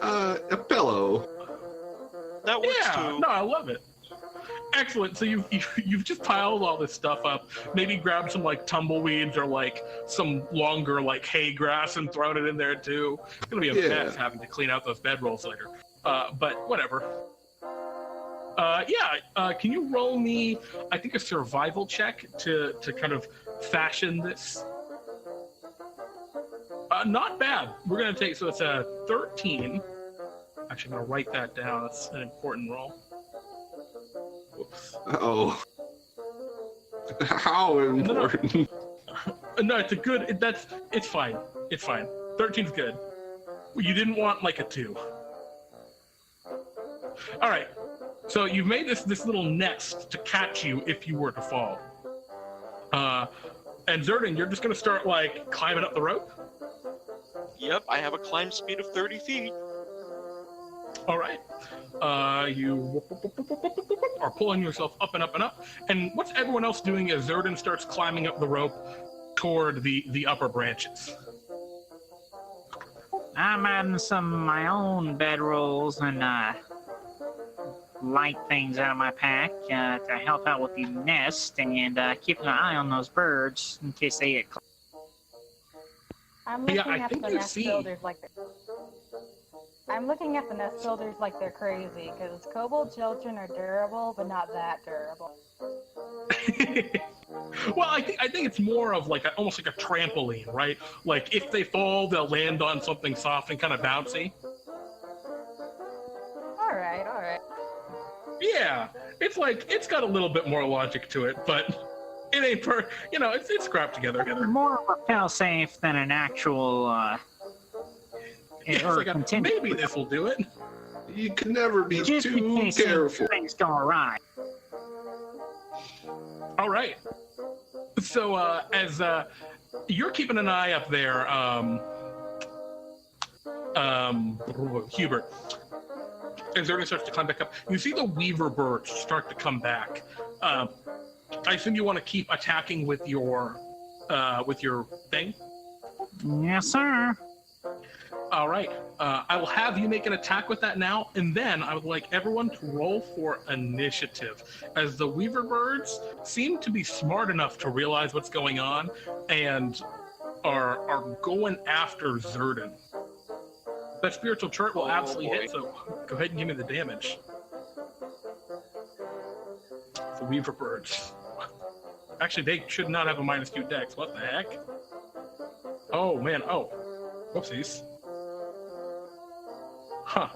A pillow. That works too. No, I love it. Excellent. So you've just piled all this stuff up. Maybe grab some like tumbleweeds or like some longer like hay grass and throw it in there too. It's gonna be a mess having to clean out those bedrolls later. But whatever. Can you roll me, I think, a survival check to kind of fashion this? Not bad. We're gonna take, so it's a 13. Actually, I'm gonna write that down. That's an important roll. Whoops. Oh. How important? No, it's a good. It's fine. It's fine. 13's good. You didn't want like a 2. All right. So you've made this little nest to catch you if you were to fall. And Zurdan, you're just gonna start like climbing up the rope. Yep, I have a climb speed of 30 feet. All right. You are pulling yourself up and up and up. And what's everyone else doing as Zurdan starts climbing up the rope toward the upper branches? I'm adding some of my own bedrolls and light things out of my pack to help out with the nest and keeping an eye on those birds in case they get. I'm looking at the nest builders like they're crazy, because kobold children are durable, but not that durable. Well, I think it's more of like almost like a trampoline, right? Like if they fall, they'll land on something soft and kind of bouncy. All right. Yeah, it's like it's got a little bit more logic to it, but it ain't it's scrapped together. More of a fail-safe than an actual, It's or like maybe this will do it. You can never be just in too case careful. things go awry. All right. So as you're keeping an eye up there, Hubert, as Zurdan starts to climb back up, you see the weaver birds start to come back. I assume you want to keep attacking with your thing. Yes, sir. All right. I will have you make an attack with that now, and then I would like everyone to roll for initiative, as the weaver birds seem to be smart enough to realize what's going on and are going after Zurdan. That spiritual chart will absolutely hit, so go ahead and give me the damage. The weaver birds. Actually, they should not have a -2 dex. What the heck? Oh, man. Oh. Whoopsies. Huh.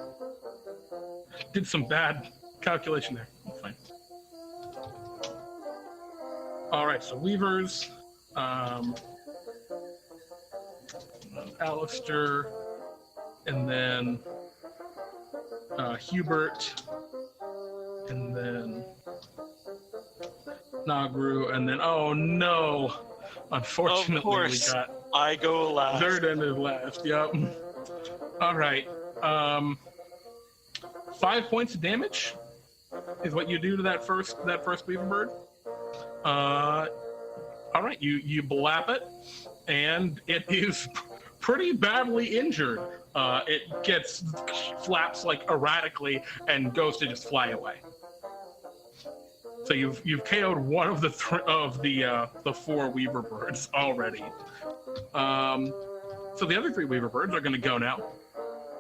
Did some bad calculation there. Fine. All right, so weavers, Alaster, and then Hubert, and then Nagru, and then oh no! Unfortunately, of course, we got I go last. Zurdan is last. Yep. All right. 5 points of damage is what you do to that first weaver bird. All right, you blap it, and it is pretty badly injured. It flaps like erratically and goes to just fly away. So you've KO'd one of the 4 weaver birds already. So the other 3 weaver birds are going to go now,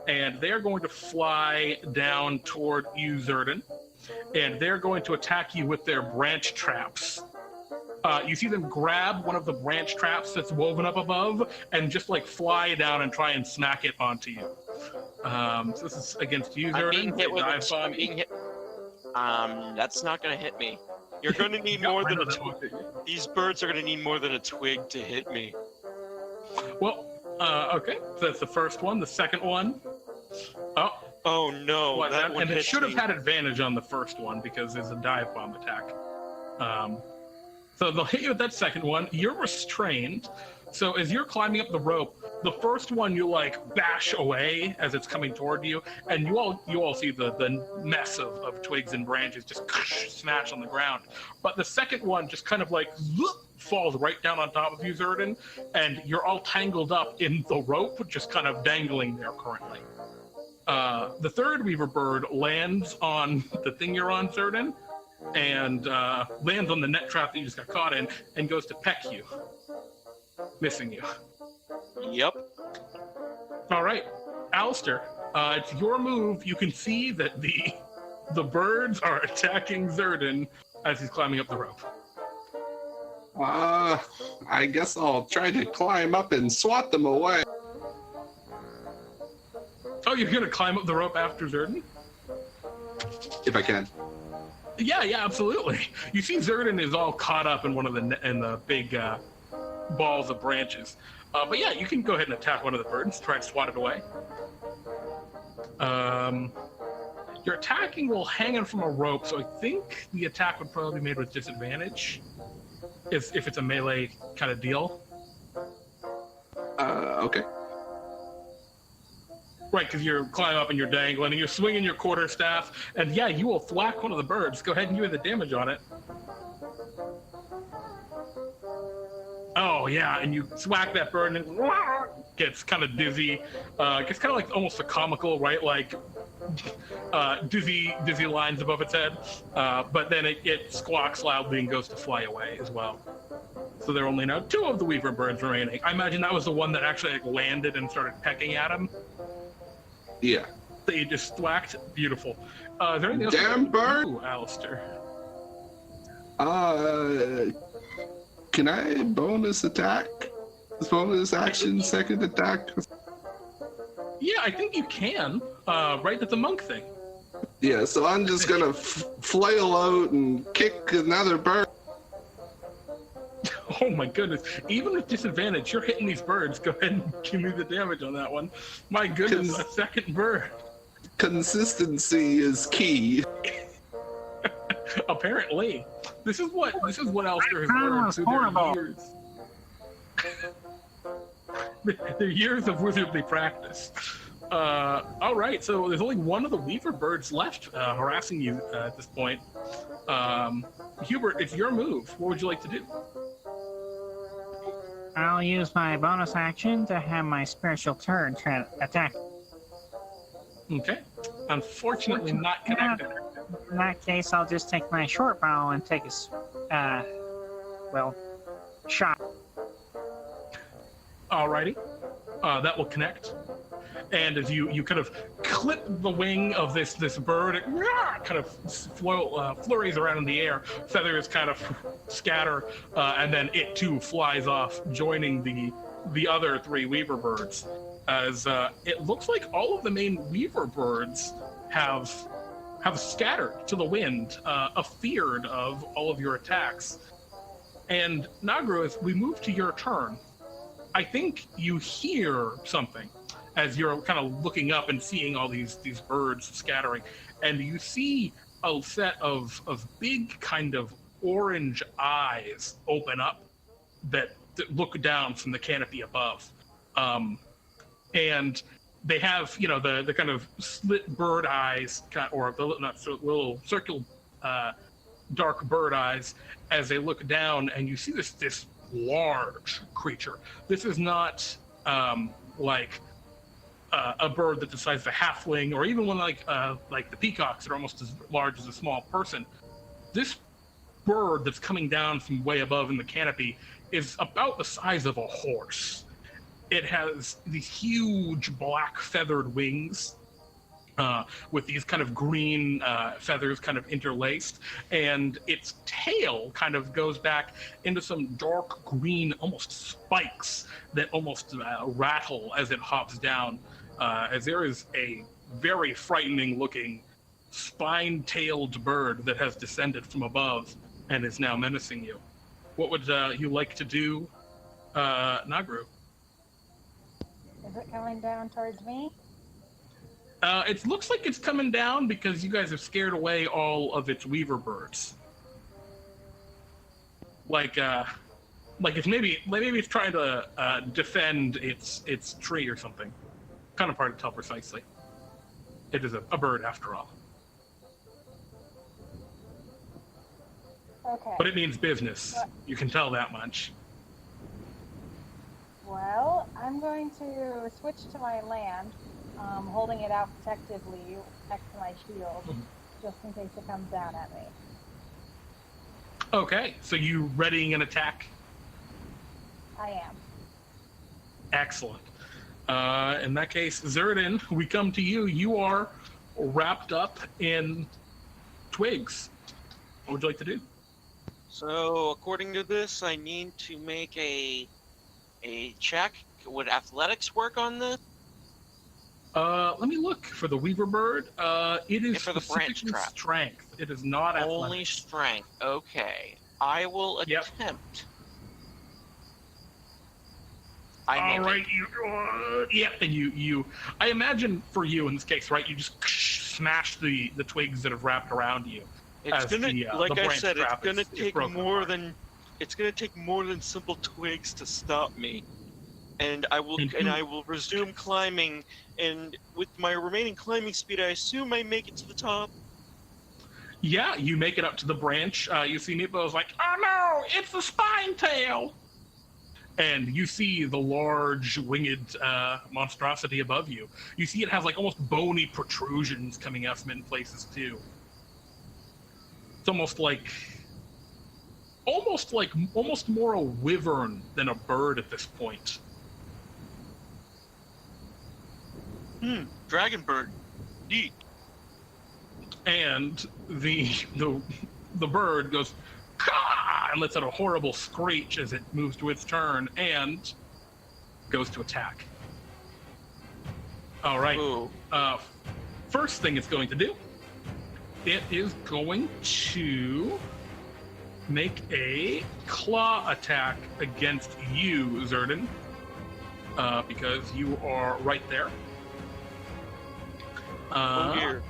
and they're going to fly down toward you, Zurdan, and they're going to attack you with their branch traps. You see them grab one of the branch traps that's woven up above and just like fly down and try and smack it onto you. So this is against you, Zurdan. I'm being hit with that's not going to hit me. You're going to need more than a twig. These birds are going to need more than a twig to hit me. Well, okay. So that's the first one. The second one. Oh no! And it should have had advantage on the first one because there's a dive bomb attack. So they'll hit you with that second one. You're restrained. So as you're climbing up the rope, the first one you like bash away as it's coming toward you, and you all see the mess of twigs and branches just smash on the ground. But the second one just kind of like falls right down on top of you, Zurdan, and you're all tangled up in the rope, just kind of dangling there currently. The third weaver bird lands on the thing you're on, Zurdan, and lands on the net trap that you just got caught in and goes to peck you, missing you. Yep. All right, Alaster, it's your move. You can see that the birds are attacking Zurdan as he's climbing up the rope. I guess I'll try to climb up and swat them away. Oh, you're gonna climb up the rope after Zurdan? If I can. Yeah, absolutely. You see Zurdan is all caught up in one of the big balls of branches. But yeah, you can go ahead and attack one of the birds, try and swat it away. Your attacking while hanging from a rope, so I think the attack would probably be made with disadvantage if it's a melee kind of deal. Okay. Right, because you're climbing up and you're dangling and you're swinging your quarterstaff, and yeah, you will thwack one of the birds. Go ahead and give me the damage on it. Oh yeah, and you thwack that bird and it gets kind of dizzy. Gets kind of like almost a comical, right? Like dizzy lines above its head. But then it squawks loudly and goes to fly away as well. So there are only now 2 of the weaver birds remaining. I imagine that was the one that actually like landed and started pecking at him. Yeah. That you just thwacked. Beautiful. Is there anything else? Damn bird! Ooh, Alaster. Can I bonus attack? Bonus action, second attack? Yeah, I think you can. Right at the monk thing. Yeah, so I'm just gonna flail out and kick another bird. Oh my goodness. Even with disadvantage, you're hitting these birds. Go ahead and give me the damage on that one. My goodness, a second bird. Consistency is key. Apparently. This is what Alaster has learned through their years. Their years of wizardly practice. All right, so there's only one of the weaver birds left harassing you at this point. Hubert, it's your move. What would you like to do? I'll use my bonus action to have my spiritual turn attack. Okay. Unfortunately, not connected. In that case, I'll just take my short bow and take a shot. Alrighty. That will connect. And as you kind of clip the wing of this bird, it kind of flurries around in the air. Feathers kind of scatter, and then it too flies off, joining the other three weaver birds. As it looks like all of the main weaver birds have scattered to the wind, afeared of all of your attacks. And Nagru, as we move to your turn, I think you hear something as you're kind of looking up and seeing all these birds scattering, and you see a set of big kind of orange eyes open up that look down from the canopy above. And they have, the kind of slit bird eyes, or the little circle dark bird eyes as they look down, and you see this large creature. This is not like a bird that's the size of a halfling, or even one like the peacocks that are almost as large as a small person. This bird that's coming down from way above in the canopy is about the size of a horse. It has these huge black feathered wings with these kind of green feathers kind of interlaced, and its tail kind of goes back into some dark green, almost spikes that almost rattle as it hops down, as there is a very frightening looking spine-tailed bird that has descended from above and is now menacing you. What would you like to do, Nagru? Is it coming down towards me? It looks like it's coming down because you guys have scared away all of its weaver birds. Like maybe it's trying to defend its tree or something. Kind of hard to tell precisely. It is a bird after all. Okay. But it means business. You can tell that much. Well, I'm going to switch to my land, holding it out protectively next to my shield, just in case it comes down at me. Okay, so you readying an attack? I am. Excellent. In that case, Zurdan, we come to you. You are wrapped up in twigs. What would you like to do? So, according to this, I need to make a check. Would athletics work on this? Let me look for the weaver bird. It is for the branch specifically trap. strength. It is not Only athletics. strength. Okay. I will Yep. attempt. All right, and you. I imagine for you in this case, right? You just smash the twigs that have wrapped around you. It's gonna, like the I branch said, it's trap gonna is take broken more apart. than simple twigs to stop me, and I will resume climbing. And with my remaining climbing speed, I assume I make it to the top. Yeah, you make it up to the branch. You see Meepo's like, oh no, it's the spine tail! And you see the large winged monstrosity above you. You see it has like almost bony protrusions coming out from it in places too. It's almost more a wyvern than a bird at this point. Dragon bird. Neat. And the bird goes, "Caw!" and lets out a horrible screech as it moves to its turn and goes to attack. All right. First thing it's going to do, it is going to make a claw attack against you, Zurdan, because you are right there. Here.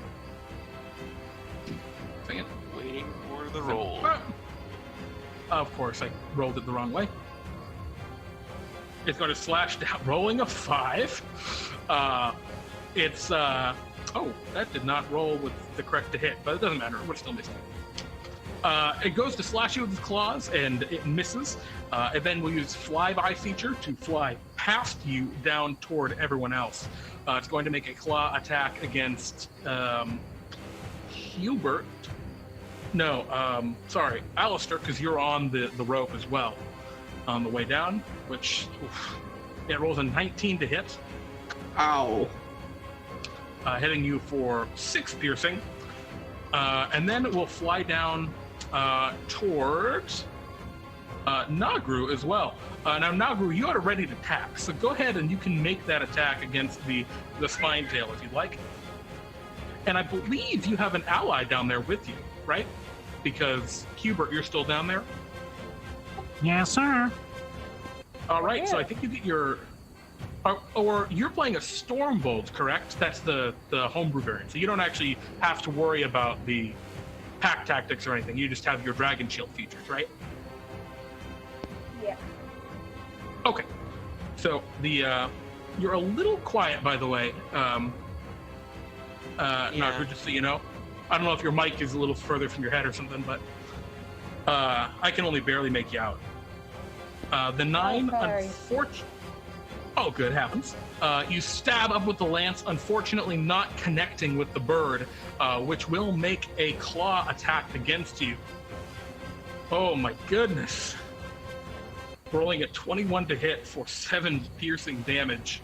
Second. Waiting for the roll. Of course, I rolled it the wrong way. It's going to slash down, rolling a 5. It's oh, that did not roll with the correct to hit, but it doesn't matter. We're still missing. It goes to slash you with its claws, and it misses. And then we'll use flyby feature to fly past you down toward everyone else. It's going to make a claw attack against Hubert. No, sorry, Alaster, because you're on the rope as well on the way down, which it rolls a 19 to hit. Ow. Hitting you for 6 piercing. And then it will fly down towards Nagru as well. Now, Nagru, you are ready to attack, so go ahead and you can make that attack against the spine tail if you'd like. And I believe you have an ally down there with you, right? Because, Hubert, you're still down there? Yes, sir. All right, so I think you get your... Or you're playing a Stormbold, correct? That's the homebrew variant. So you don't actually have to worry about the pack tactics or anything. You just have your Dragon Shield features, right? Yeah. Okay. So the you're a little quiet, by the way. Nagru, just so you know. I don't know if your mic is a little further from your head or something, but I can only barely make you out. The 9, unfortunately... Oh, good, happens. You stab up with the lance, unfortunately not connecting with the bird, which will make a claw attack against you. Oh my goodness. Rolling a 21 to hit for 7 piercing damage.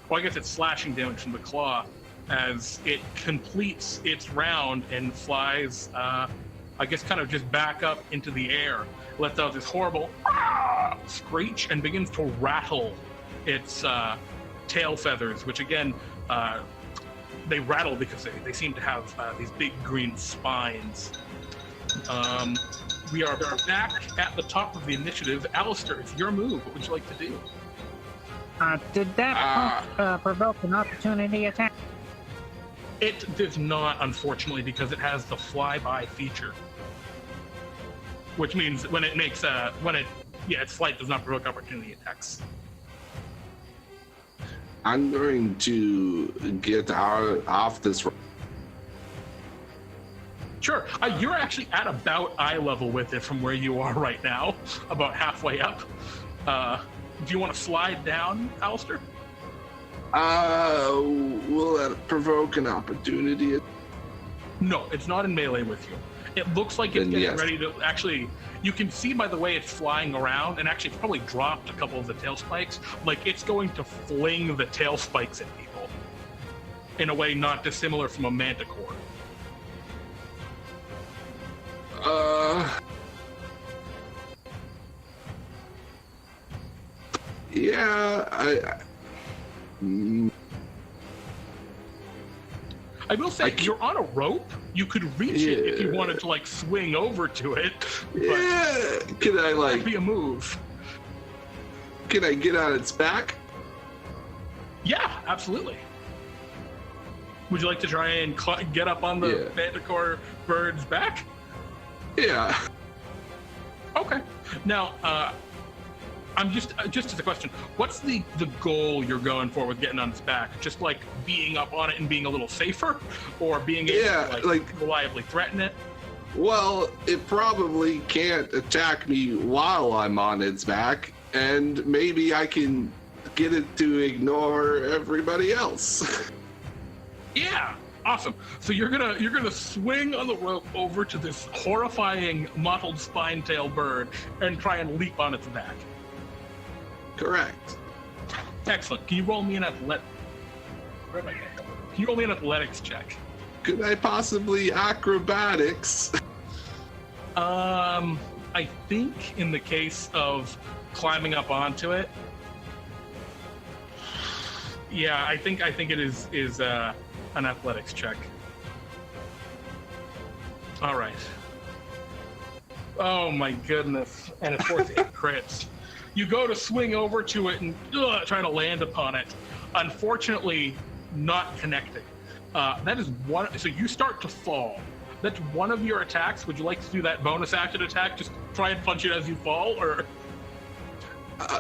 Well, I guess it's slashing damage from the claw as it completes its round and flies, I guess, kind of just back up into the air. Lets out this horrible screech and begins to rattle its tail feathers, which again, they rattle because they seem to have these big green spines. We are back at the top of the initiative. Alaster, it's your move. What would you like to do? Did that provoke an opportunity attack? It does not, unfortunately, because it has the flyby feature, which means when it makes its flight does not provoke opportunity attacks. I'm going to get off this. Sure. You're actually at about eye level with it from where you are right now, about halfway up. Do you want to slide down, Alaster? Will that provoke an opportunity? No, it's not in melee with you. It looks like it's getting ready to actually... You can see by the way it's flying around, and actually it's probably dropped a couple of the tail spikes. Like, it's going to fling the tail spikes at people in a way not dissimilar from a manticore. Yeah, I will say, you're on a rope. You could reach it if you wanted to, like, swing over to it. Yeah. Can I, like... That'd be a move. Can I get on its back? Yeah, absolutely. Would you like to try and get up on the manticore bird's back? Yeah. Okay. Now, I'm just as a question, what's the goal you're going for with getting on its back? Just like being up on it and being a little safer, or being able to like reliably threaten it? Well, it probably can't attack me while I'm on its back, and maybe I can get it to ignore everybody else. Yeah, awesome. So you're gonna swing on the rope over to this horrifying mottled spine tail bird and try and leap on its back. Correct. Excellent. Can you roll me an athletics check? Could I possibly acrobatics? I think in the case of climbing up onto it, yeah, I think it is an athletics check. All right. Oh my goodness! And of course it crits. You go to swing over to it and try to land upon it. Unfortunately, not connecting. That is one. So you start to fall. That's one of your attacks. Would you like to do that bonus action attack? Just try and punch it as you fall, or?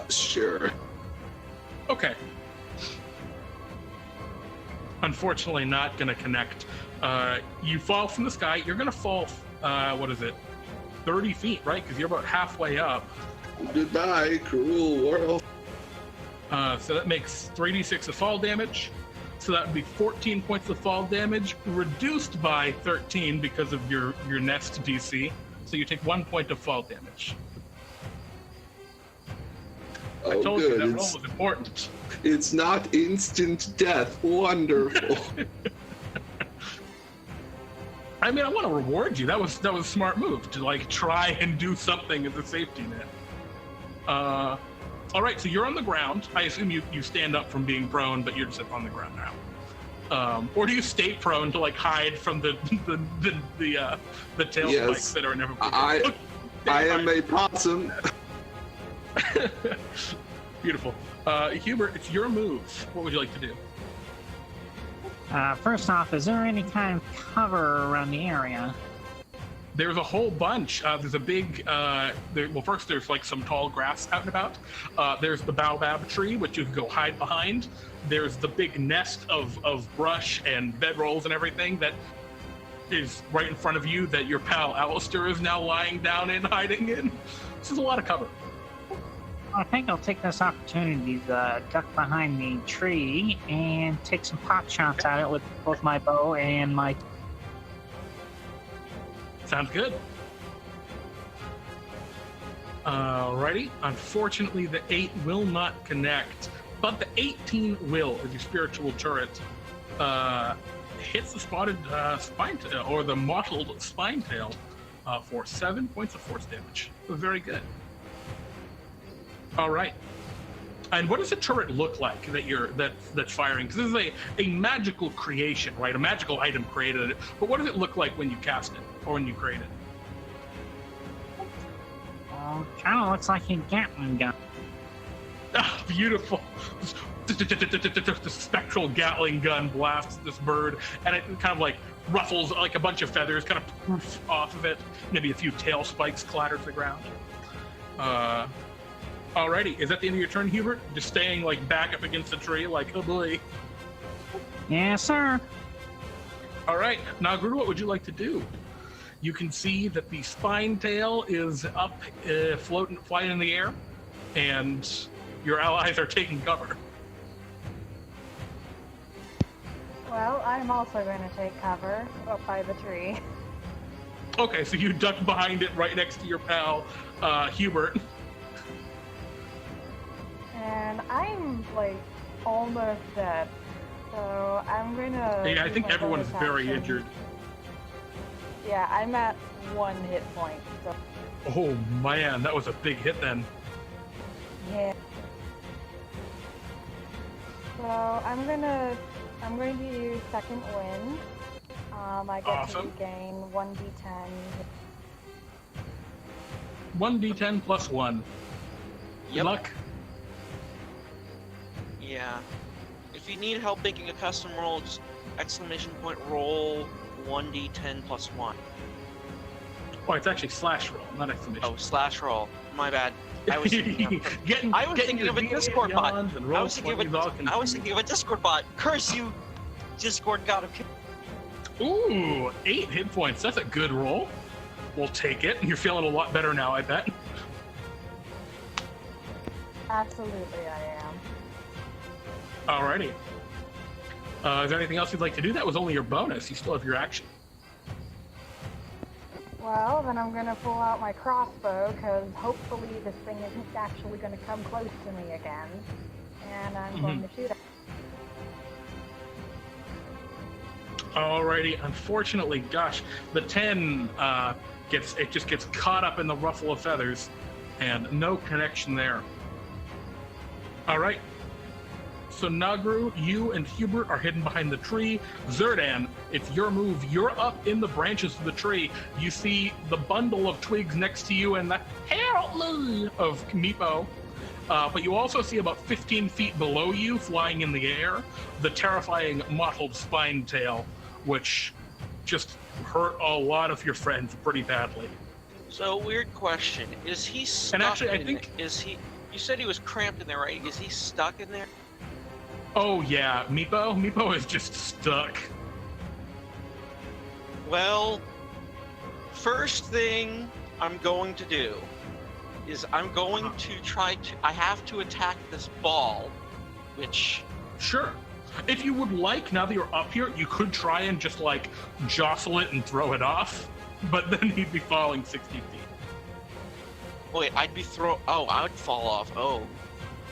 Sure. Okay. Unfortunately, not going to connect. You fall from the sky. You're going to fall, 30 feet, right? Because you're about halfway up. Goodbye, cruel world. So that makes 3d6 of fall damage. So that would be 14 points of fall damage, reduced by 13 because of your nest DC. So you take 1 point of fall damage. Oh, I told good. you that roll was important. It's not instant death. Wonderful. I mean, I want to reward you. That was a smart move to like try and do something as a safety net. All right, so you're on the ground. I assume you stand up from being prone, but you're just on the ground now. Or do you stay prone to like hide from the tail spikes that are never? I am a possum. Beautiful. Hubert, it's your move. What would you like to do? First off, is there any kind of cover around the area? There's a whole bunch. There's a big, first there's like some tall grass out and about. There's the Baobab tree, which you can go hide behind. There's the big nest of brush and bedrolls and everything that is right in front of you that your pal Alaster is now lying down and hiding in. This is a lot of cover. I think I'll take this opportunity to duck behind the tree and take some pot shots at it with both my bow and my... Sounds good. Alrighty. Unfortunately, the 8 will not connect, but the 18 will, as your spiritual turret, hits the spotted spine tail, or the mottled spine tail, for 7 points of force damage. Very good. All right. And what does the turret look like that's firing? Because this is a magical creation, right? A magical item created it. But what does it look like when you cast it or when you create it? Kind of looks like a Gatling gun. Ah, beautiful. The spectral Gatling gun blasts this bird, and it kind of like ruffles like a bunch of feathers, kind of poof off of it. Maybe a few tail spikes clatter to the ground. Alrighty, is that the end of your turn, Hubert? Just staying like back up against the tree, like, oh boy. Yes, sir. All right, Nagru, what would you like to do? You can see that the spine tail is up, flying in the air, and your allies are taking cover. Well, I'm also going to take cover up by the tree. Okay, so you duck behind it right next to your pal, Hubert. And I'm, like, almost dead. So I'm going to... Yeah, I think everyone's very injured. Yeah, I'm at 1 hit point. So. Oh, man, that was a big hit then. Yeah. So I'm going to use Second Wind. I get to gain 1d10. 1d10 plus 1. Good luck. Yeah. If you need help making a custom roll, just roll 1d10 plus 1. Oh, it's actually slash roll, not exclamation. Oh, slash roll. My bad. I was thinking of a Discord bot. I was thinking of a Discord bot. Curse you, Discord god of... Ooh, 8 hit points. That's a good roll. We'll take it. You're feeling a lot better now, I bet. Absolutely, I am. Alrighty. Is there anything else you'd like to do? That was only your bonus. You still have your action. Well, then I'm going to pull out my crossbow, because hopefully this thing isn't actually going to come close to me again. And I'm going to shoot it. Alrighty. Unfortunately, gosh, the 10 just gets caught up in the ruffle of feathers, and no connection there. All right. So Nagru, you and Hubert are hidden behind the tree. Zurdan, it's your move. You're up in the branches of the tree. You see the bundle of twigs next to you and the "help me" of Meepo. But you also see about 15 feet below you, flying in the air, the terrifying mottled spine tail, which just hurt a lot of your friends pretty badly. So, weird question. Is he stuck And actually, I in think... You said he was cramped in there, right? Is he stuck in there? Oh, yeah. Meepo is just stuck. Well, first thing I'm going to do is I'm going to I have to attack this ball, which... Sure. If you would like, now that you're up here, you could try and just, like, jostle it and throw it off, but then he'd be falling 60 feet. Wait, I would fall off. Oh.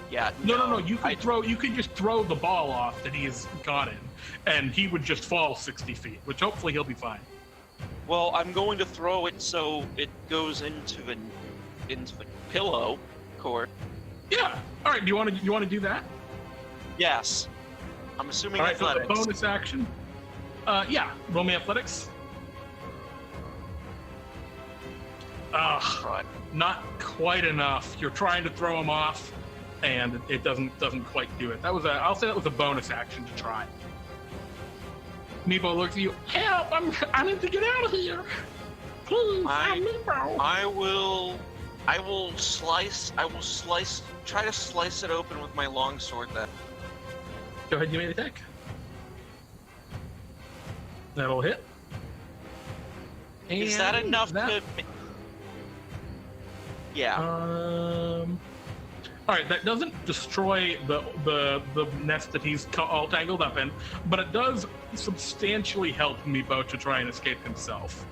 Yeah. No. You could just throw the ball off that he's got in, and he would just fall 60 feet, which hopefully he'll be fine. Well, I'm going to throw it so it goes into the pillow court. Yeah. All right. Do you want to do that? Yes. I'm assuming All right. athletics. So bonus action. Yeah. Roll me athletics. Right. Not quite enough. You're trying to throw him off, and it doesn't quite do it. I'll say that was a bonus action to try. Meepo looks at you. Help! I need to get out of here. Please, I'm Meepo. I will try to slice it open with my longsword then. Go ahead, give me an attack. That'll hit. Is that enough to... Yeah. All right, that doesn't destroy the nest that he's all tangled up in, but it does substantially help Meepo to try and escape himself,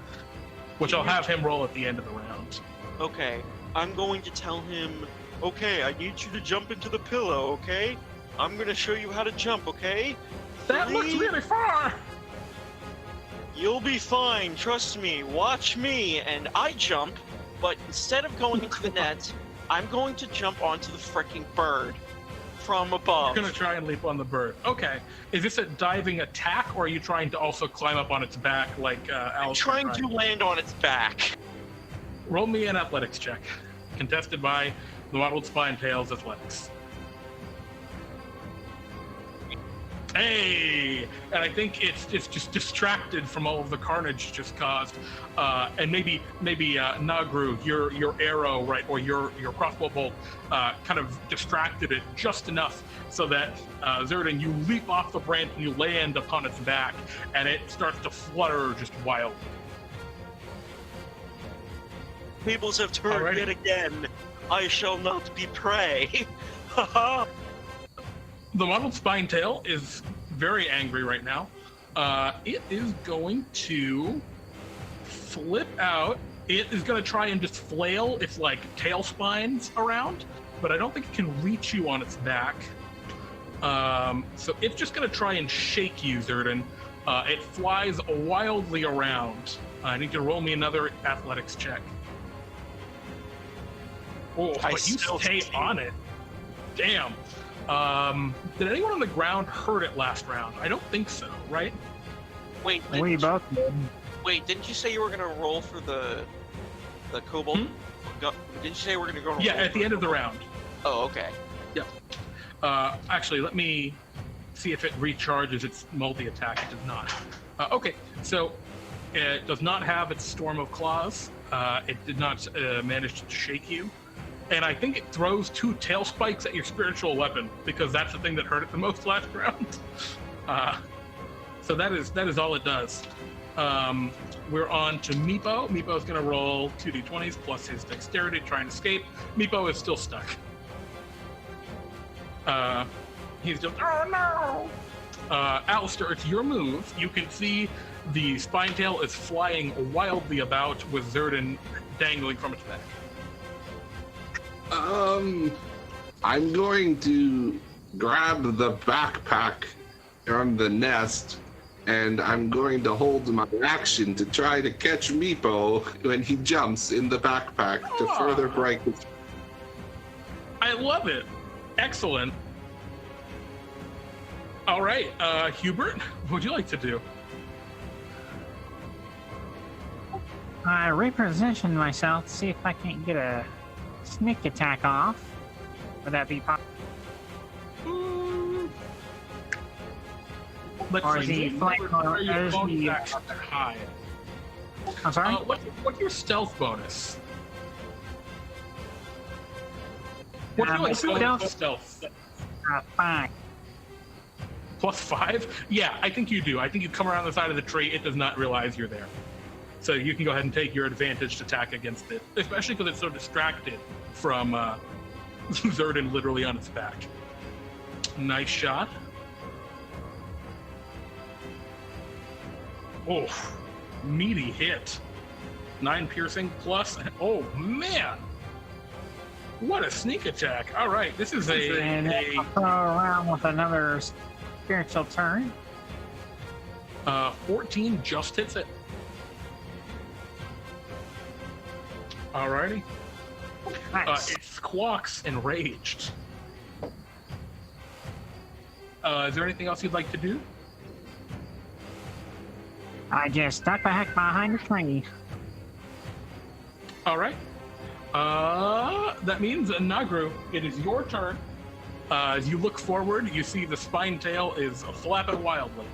which I'll have him roll at the end of the round. Okay, I'm going to tell him, okay, I need you to jump into the pillow, okay? I'm going to show you how to jump, okay? That looks really far! You'll be fine, trust me, watch me, and I jump, but instead of going into the net, I'm going to jump onto the freaking bird from above. You're going to try and leap on the bird. Okay. Is this a diving attack, or are you trying to also climb up on its back like Alaster? I'm trying to land on its back. Roll me an athletics check, contested by the mottled spine tail's athletics. Hey! And I think it's just distracted from all of the carnage just caused. And maybe Nagru, your arrow, right, or your crossbow bolt kind of distracted it just enough so that Zurdan, you leap off the branch and you land upon its back, and it starts to flutter just wildly. Tables have turned yet again. I shall not be prey. Haha. The mottled spine tail is very angry right now. It is going to flip out. It is going to try and just flail its like tail spines around, but I don't think it can reach you on its back. So it's just going to try and shake you, Zurdan. It flies wildly around. I need to roll me another athletics check. Oh, but you stay on it. Damn. Did anyone on the ground hurt it last round? I don't think so, right? Wait, We both did. Wait, didn't you say you were gonna roll for the kobold? Didn't you say we're gonna go? Yeah, at the end of the round. Oh, okay. Yeah. Actually, let me see if it recharges its multi-attack. It does not. Okay, so it does not have its Storm of Claws. It did not manage to shake you. And I think it throws 2 tail spikes at your spiritual weapon, because that's the thing that hurt it the most last round. So that is all it does. We're on to Meepo. Meepo's going to roll 2d20s plus his dexterity to try and escape. Meepo is still stuck. He's just, oh no! Alaster, it's your move. You can see the spine tail is flying wildly about with Zurdan dangling from its back. I'm going to grab the backpack on the nest and I'm going to hold my action to try to catch Meepo when he jumps in the backpack to further break his... I love it. Excellent. All right, Hubert, what would you like to do? I reposition myself to see if I can't get a sneak attack off. Would that be possible? Or is he flank or is he high? I'm sorry? What's your stealth bonus? What's your stealth? 5. +5? Yeah, I think you do. I think you come around the side of the tree. It does not realize you're there. So you can go ahead and take your advantaged attack against it, especially because it's so distracted from Zurdan literally on its back. Nice shot. Oh, meaty hit. 9 piercing plus. Oh, man. What a sneak attack. All right, this is And I'll throw around with another spiritual turn. 14 just hits it. Alrighty. Nice. It squawks enraged. Is there anything else you'd like to do? I just stuck the heck behind the tree. All right. That means, Nagru, it is your turn. As you look forward, you see the spine tail is flapping wildly.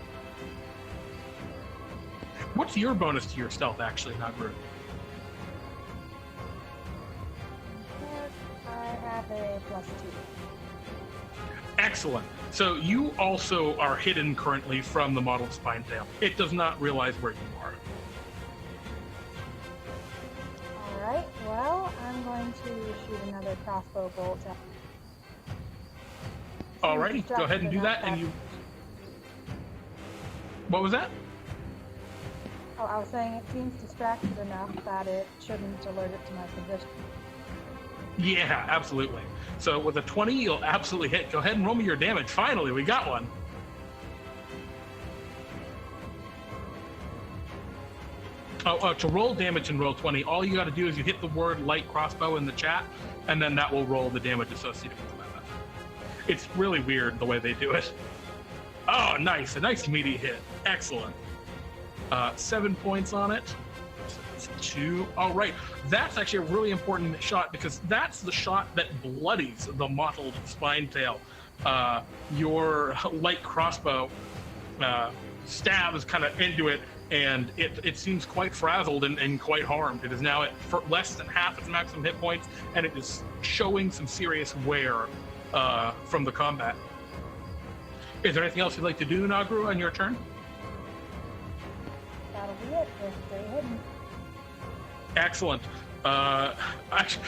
What's your bonus to your stealth, actually, Nagru? I have a +2. Excellent. So you also are hidden currently from the modeled spine tail. It does not realize where you are. All right. Well, I'm going to shoot another crossbow bolt at... Alrighty, go ahead and do that. And you. What was that? Oh, I was saying it seems distracted enough that it shouldn't alert it to my position. Yeah, absolutely. So with a 20, you'll absolutely hit. Go ahead and roll me your damage. Finally, we got one. To roll damage in roll 20, all you got to do is you hit the word light crossbow in the chat, and then that will roll the damage associated with the weapon. It's really weird the way they do it. Oh, nice. A nice meaty hit. Excellent. 7 points on it. 2. All right. That's actually a really important shot because that's the shot that bloodies the mottled spine tail. Your light crossbow stabs kind of into it, and it seems quite frazzled and quite harmed. It is now at less than half its maximum hit points, and it is showing some serious wear from the combat. Is there anything else you'd like to do, Nagru, on your turn? That'll be it. Just stay hidden. Excellent. Actually,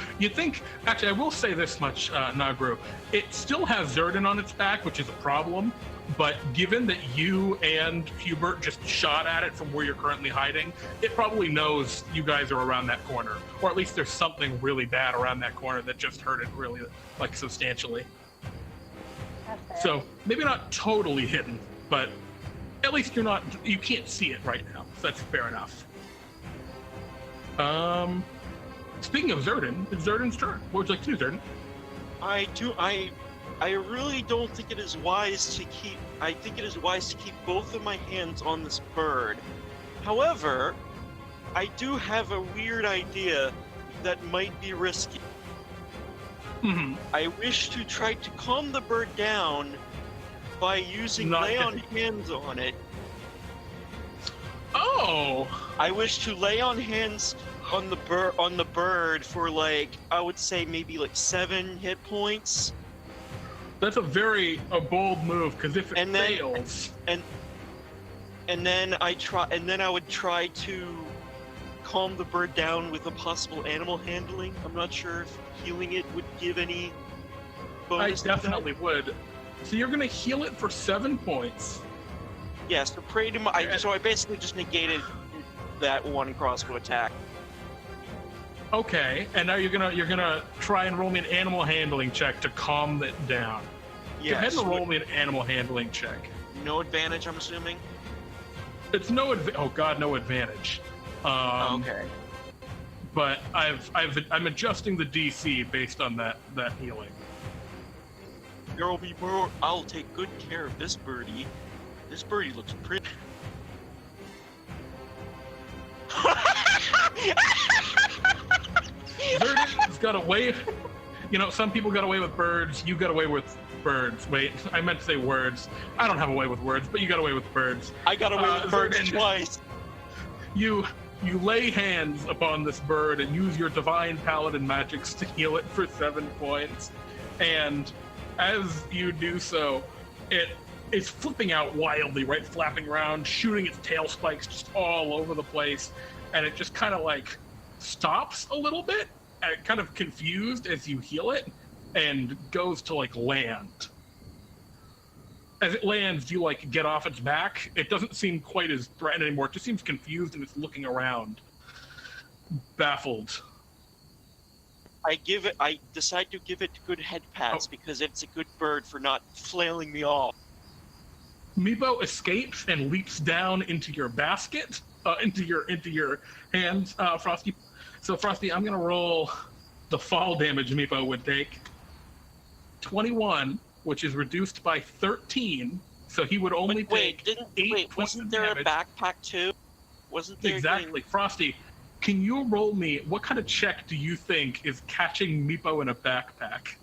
I will say this much, Nagru. It still has Zurdan on its back, which is a problem, but given that you and Hubert just shot at it from where you're currently hiding, it probably knows you guys are around that corner, or at least there's something really bad around that corner that just hurt it really, like, substantially. So maybe not totally hidden, but at least you can't see it right now, so that's fair enough. Speaking of Zurdan, it's Zurdan's turn. What would you like to do, Zurdan? I really don't think it is wise to keep. I think it is wise to keep both of my hands on this bird. However, I do have a weird idea that might be risky. Mm-hmm. I wish to try to calm the bird down by using lay on hands on it. Oh! I wish to lay on hands on the bird for, like, I would say maybe like 7 hit points. That's a bold move, because if it fails, and then I would try to calm the bird down with a possible animal handling. I'm not sure if healing it would give any bonus. I definitely would. So you're gonna heal it for 7 points. Yes, so pretty much. So I basically just negated that one crossbow attack. Okay, and now you're gonna try and roll me an animal handling check to calm it down. Yes. Go ahead and roll me an animal handling check. No advantage, I'm assuming. It's no no advantage. Okay. But I'm adjusting the DC based on that healing. There will be more. I'll take good care of this birdie. This birdie looks pretty. Zurdan's got away. You know, some people got away with birds. You got away with birds. Wait, I meant to say words. I don't have a way with words, but you got away with birds. I got away with birds Zurdan, twice. You lay hands upon this bird and use your divine paladin magics to heal it for 7 points. And as you do so, it is flipping out wildly, right? Flapping around, shooting its tail spikes just all over the place. And it just kind of like stops a little bit, kind of confused as you heal it, and goes to like land. As it lands, you like get off its back. It doesn't seem quite as threatened anymore. It just seems confused and it's looking around, baffled. I decide to give it good head pats because it's a good bird for not flailing me off. Meepo escapes and leaps down into your basket, into your hands, Frosty. So Frosty, I'm gonna roll the fall damage Meepo would take. 21, which is reduced by 13, so he would only take 8 points wasn't of there damage. a backpack too? Wasn't there Exactly, Frosty. Can you roll me? What kind of check do you think is catching Meepo in a backpack?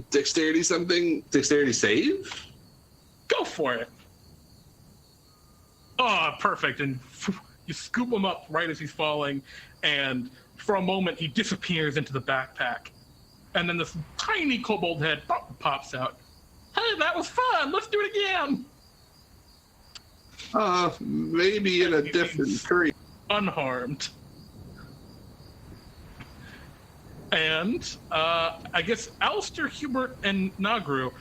Dexterity something? Dexterity save? Go for it. Oh, perfect. And you scoop him up right as he's falling, and for a moment he disappears into the backpack. And then this tiny kobold head pops out. Hey, that was fun. Let's do it again. Maybe in a different tree. Unharmed. And I guess Alaster, Hubert, and Nagru,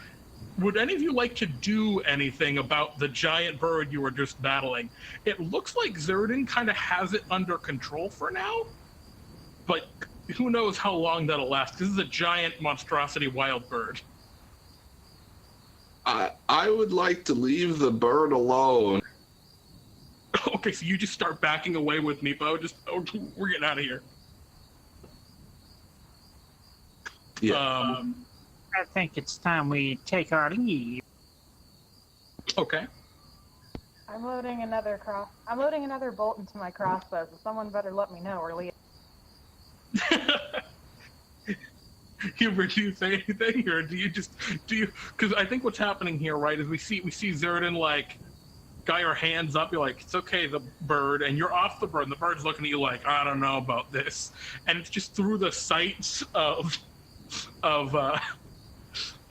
would any of you like to do anything about the giant bird you were just battling? It looks like Zurdan kind of has it under control for now, but who knows how long that'll last. This is a giant monstrosity wild bird. I would like to leave the bird alone. Okay, so you just start backing away with Meepo. We're getting out of here. Yeah. I think it's time we take our leave. Okay. I'm loading another bolt into my crossbow, so someone better let me know or leave. Hubert, do you say anything, or do you? Because I think what's happening here, right, is we see Zurdan like got your hands up. You're like, it's okay, the bird, and you're off the bird. And the bird's looking at you like, I don't know about this, and it's just through the sights of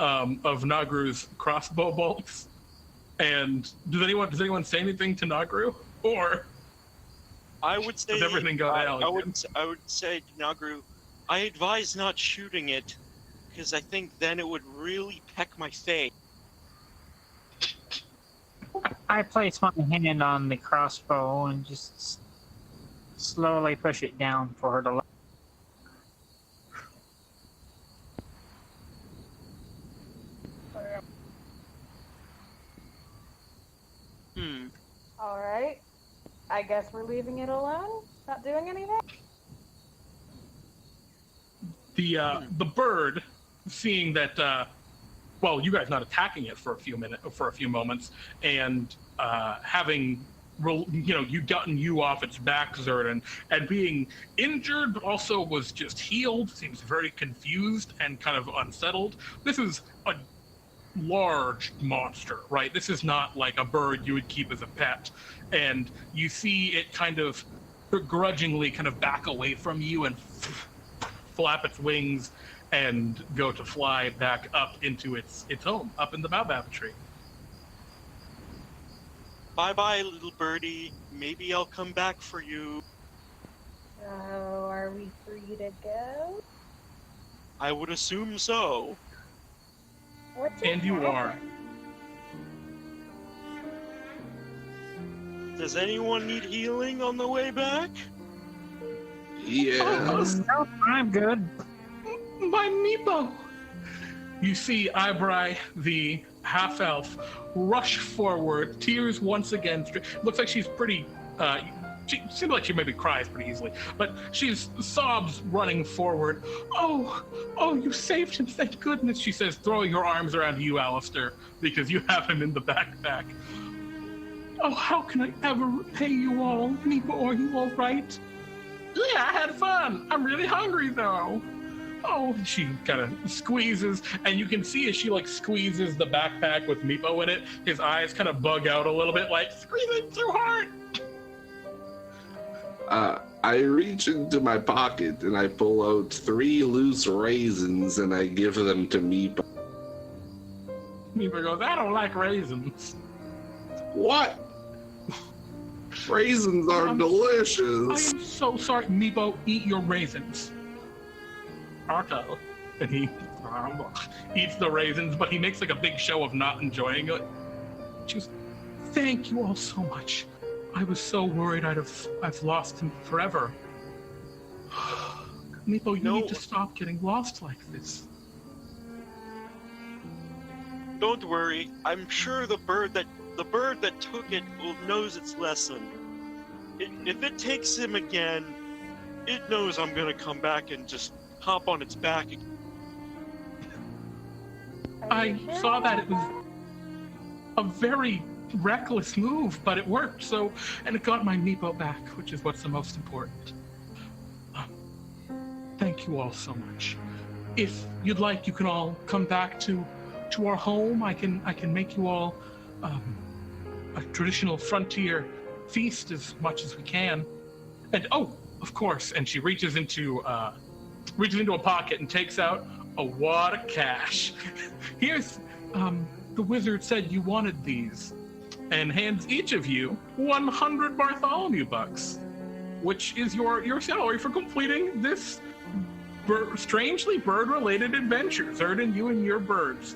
Nagru's crossbow bolts. And does anyone say anything to Nagru, or I would say does everything go to hell? I would say to Nagru, I advise not shooting it, because I think then it would really peck my face. I place my hand on the crossbow and just slowly push it down for her to look. Alright. I guess we're leaving it alone? Not doing anything? The bird, seeing that, you guys not attacking it for a few moments, and having, gotten you off its back, Zurdan, and being injured, but also was just healed, seems very confused and kind of unsettled. This is a large monster, right? This is not like a bird you would keep as a pet. And you see it kind of begrudgingly kind of back away from you and flap its wings and go to fly back up into its home, up in the Baobab tree. Bye-bye, little birdie. Maybe I'll come back for you. So, are we free to go? I would assume so. And you are. Does anyone need healing on the way back? Yes. No, I'm good. My Meepo! You see Aibrai, the half-elf rush forward, tears once again. Looks like she's pretty... she seems like she maybe cries pretty easily, but she's sobs running forward. Oh, you saved him, thank goodness, she says, throwing her arms around you, Alaster, because you have him in the backpack. Oh, how can I ever repay you all? Meepo, are you all right? Yeah, I had fun. I'm really hungry, though. Oh, she kind of squeezes, and you can see as she, like, squeezes the backpack with Meepo in it, his eyes kind of bug out a little bit, like, squeezing too hard. I reach into my pocket, and I pull out 3 loose raisins, and I give them to Meepo. Meepo goes, I don't like raisins. What? Raisins are delicious. I am so sorry. Meepo, eat your raisins. Arto. And he eats the raisins, but he makes like a big show of not enjoying it. She goes, thank you all so much. I was so worried I've lost him forever. Meepo, you need to stop getting lost like this. Don't worry. I'm sure the bird that took it knows its lesson. If it takes him again, it knows I'm gonna come back and just hop on its back. I saw that it was a very reckless move, but it worked. So, and it got my Meepo back, which is what's the most important. Thank you all so much. If you'd like, you can all come back to our home. I can make you all a traditional frontier feast as much as we can. And oh, of course. And she reaches into a pocket and takes out a wad of cash. Here's the wizard said you wanted these, and hands each of you 100 Bartholomew Bucks, which is your salary for completing this strangely bird-related adventure. Zurdan, you and your birds.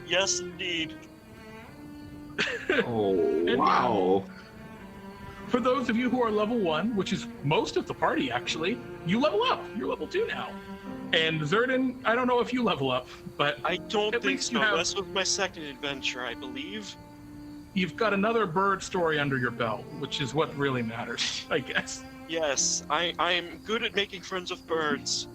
Yes, indeed. Oh, wow. For those of you who are level 1, which is most of the party actually, you level up. You're level 2 now. And Zurdan, I don't know if you level up, but I don't think so. have, this was my second adventure, I believe. You've got another bird story under your belt, which is what really matters, I guess. Yes, I'm good at making friends with birds.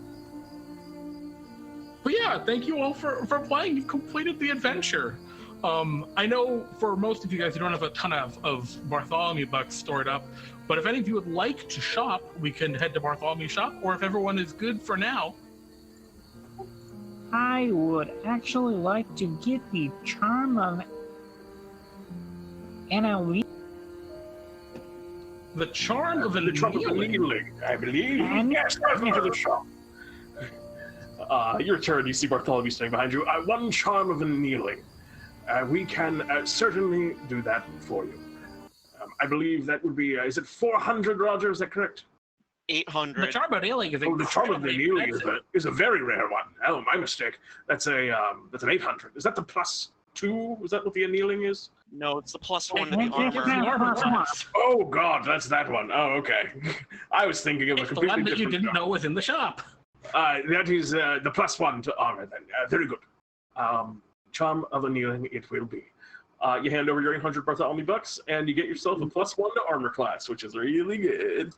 But yeah, thank you all for playing. You've completed the adventure. I know for most of you guys, you don't have a ton of Bartholomew Bucks stored up, but if any of you would like to shop, we can head to Bartholomew Shop, or if everyone is good for now. I would actually like to get the charm of NLV. The charm of the charm of annealing, I believe. Yes, welcome to the shop. Your turn. You see Bartholomew standing behind you. One charm of annealing. We can certainly do that for you. I believe that would be, is it 400, Roger? Is that correct? 800. The charm of annealing is the charm of annealing is a very rare one. Oh, my mistake. That's an 800. Is that the +2? Is that what the annealing is? No, it's the +1 to the armor. Oh God, that's that one. Oh, okay. I was thinking of a completely different. The one that you didn't know was in the shop. That is the +1 to armor. Then very good. Charm of annealing, it will be. You hand over your 800 Bartholomew Bucks, and you get yourself a +1 to armor class, which is really good.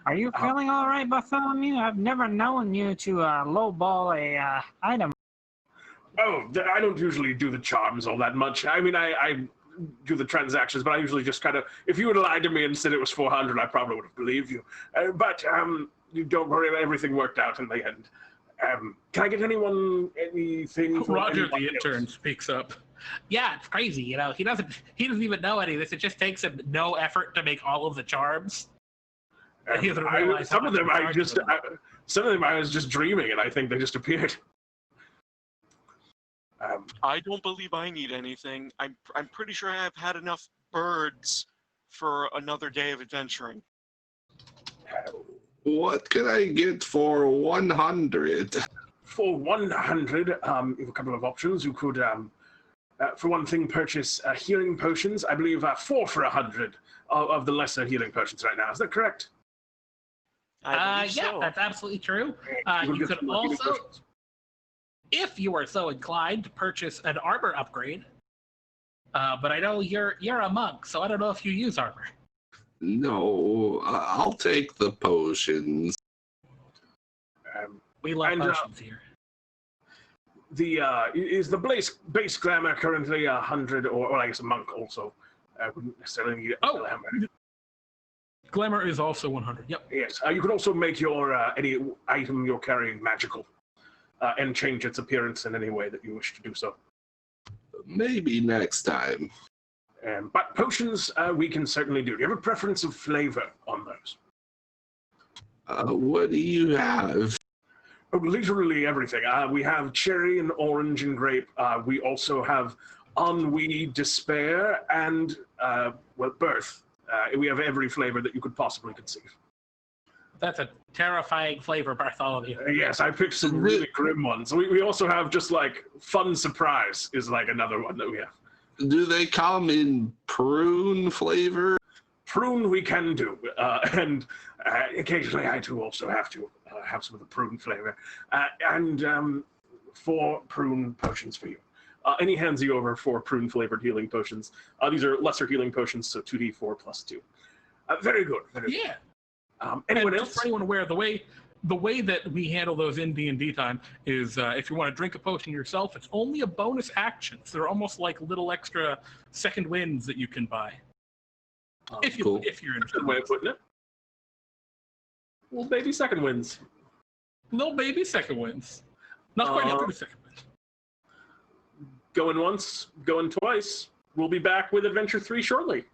Are you feeling all right, Bartholomew? I've never known you to lowball a item. Oh, I don't usually do the charms all that much. I mean, I do the transactions, but I usually just kind of, if you had lied to me and said it was 400, I probably would have believed you. But you don't worry, everything worked out in the end. Can I get anything? Roger, the intern, speaks up. Yeah, it's crazy. You know, he doesn't even know any of this. It just takes him no effort to make all of the charms. Some of them I was just dreaming, and I think they just appeared. I don't believe I need anything. I'm pretty sure I've had enough birds for another day of adventuring. What can I get for 100? For 100, you have a couple of options. You could, for one thing, purchase healing potions. I believe 4 for 100 of the lesser healing potions right now. Is that correct? I believe yeah, so. that's absolutely true. You could also... if you are so inclined to purchase an armor upgrade. But I know you're a monk, so I don't know if you use armor. No, I'll take the potions. We love potions here. Is the base glamour currently 100, or I guess a monk also? I wouldn't necessarily need glamour. Glamour is also 100. Yep. Yes. You can also make your any item you're carrying magical, and change its appearance in any way that you wish to do so. Maybe next time. But potions, we can certainly do. Do you have a preference of flavor on those? What do you have? Oh, literally everything. We have cherry and orange and grape. We also have ennui, despair, and birth. We have every flavor that you could possibly conceive. That's a terrifying flavor, Bartholomew. Yes, I picked some really grim ones. We also have just like fun surprise is like another one that we have. Do they come in prune flavor? Prune we can do, and occasionally I too also have to have some of the prune flavor, and 4 prune potions for you. Any hands you over 4 prune flavored healing potions. These are lesser healing potions, so 2d4 plus 2. Very good. Very good. Anyone else? Just for anyone aware, the way that we handle those in DnDTime is if you want to drink a potion yourself, it's only a bonus action. So they're almost like little extra second wins that you can buy. If you're interested. Good way of putting it. Little baby second wins. Little baby second wins. Not quite as good as second wins. Going once, going twice. We'll be back with Adventure 3 shortly.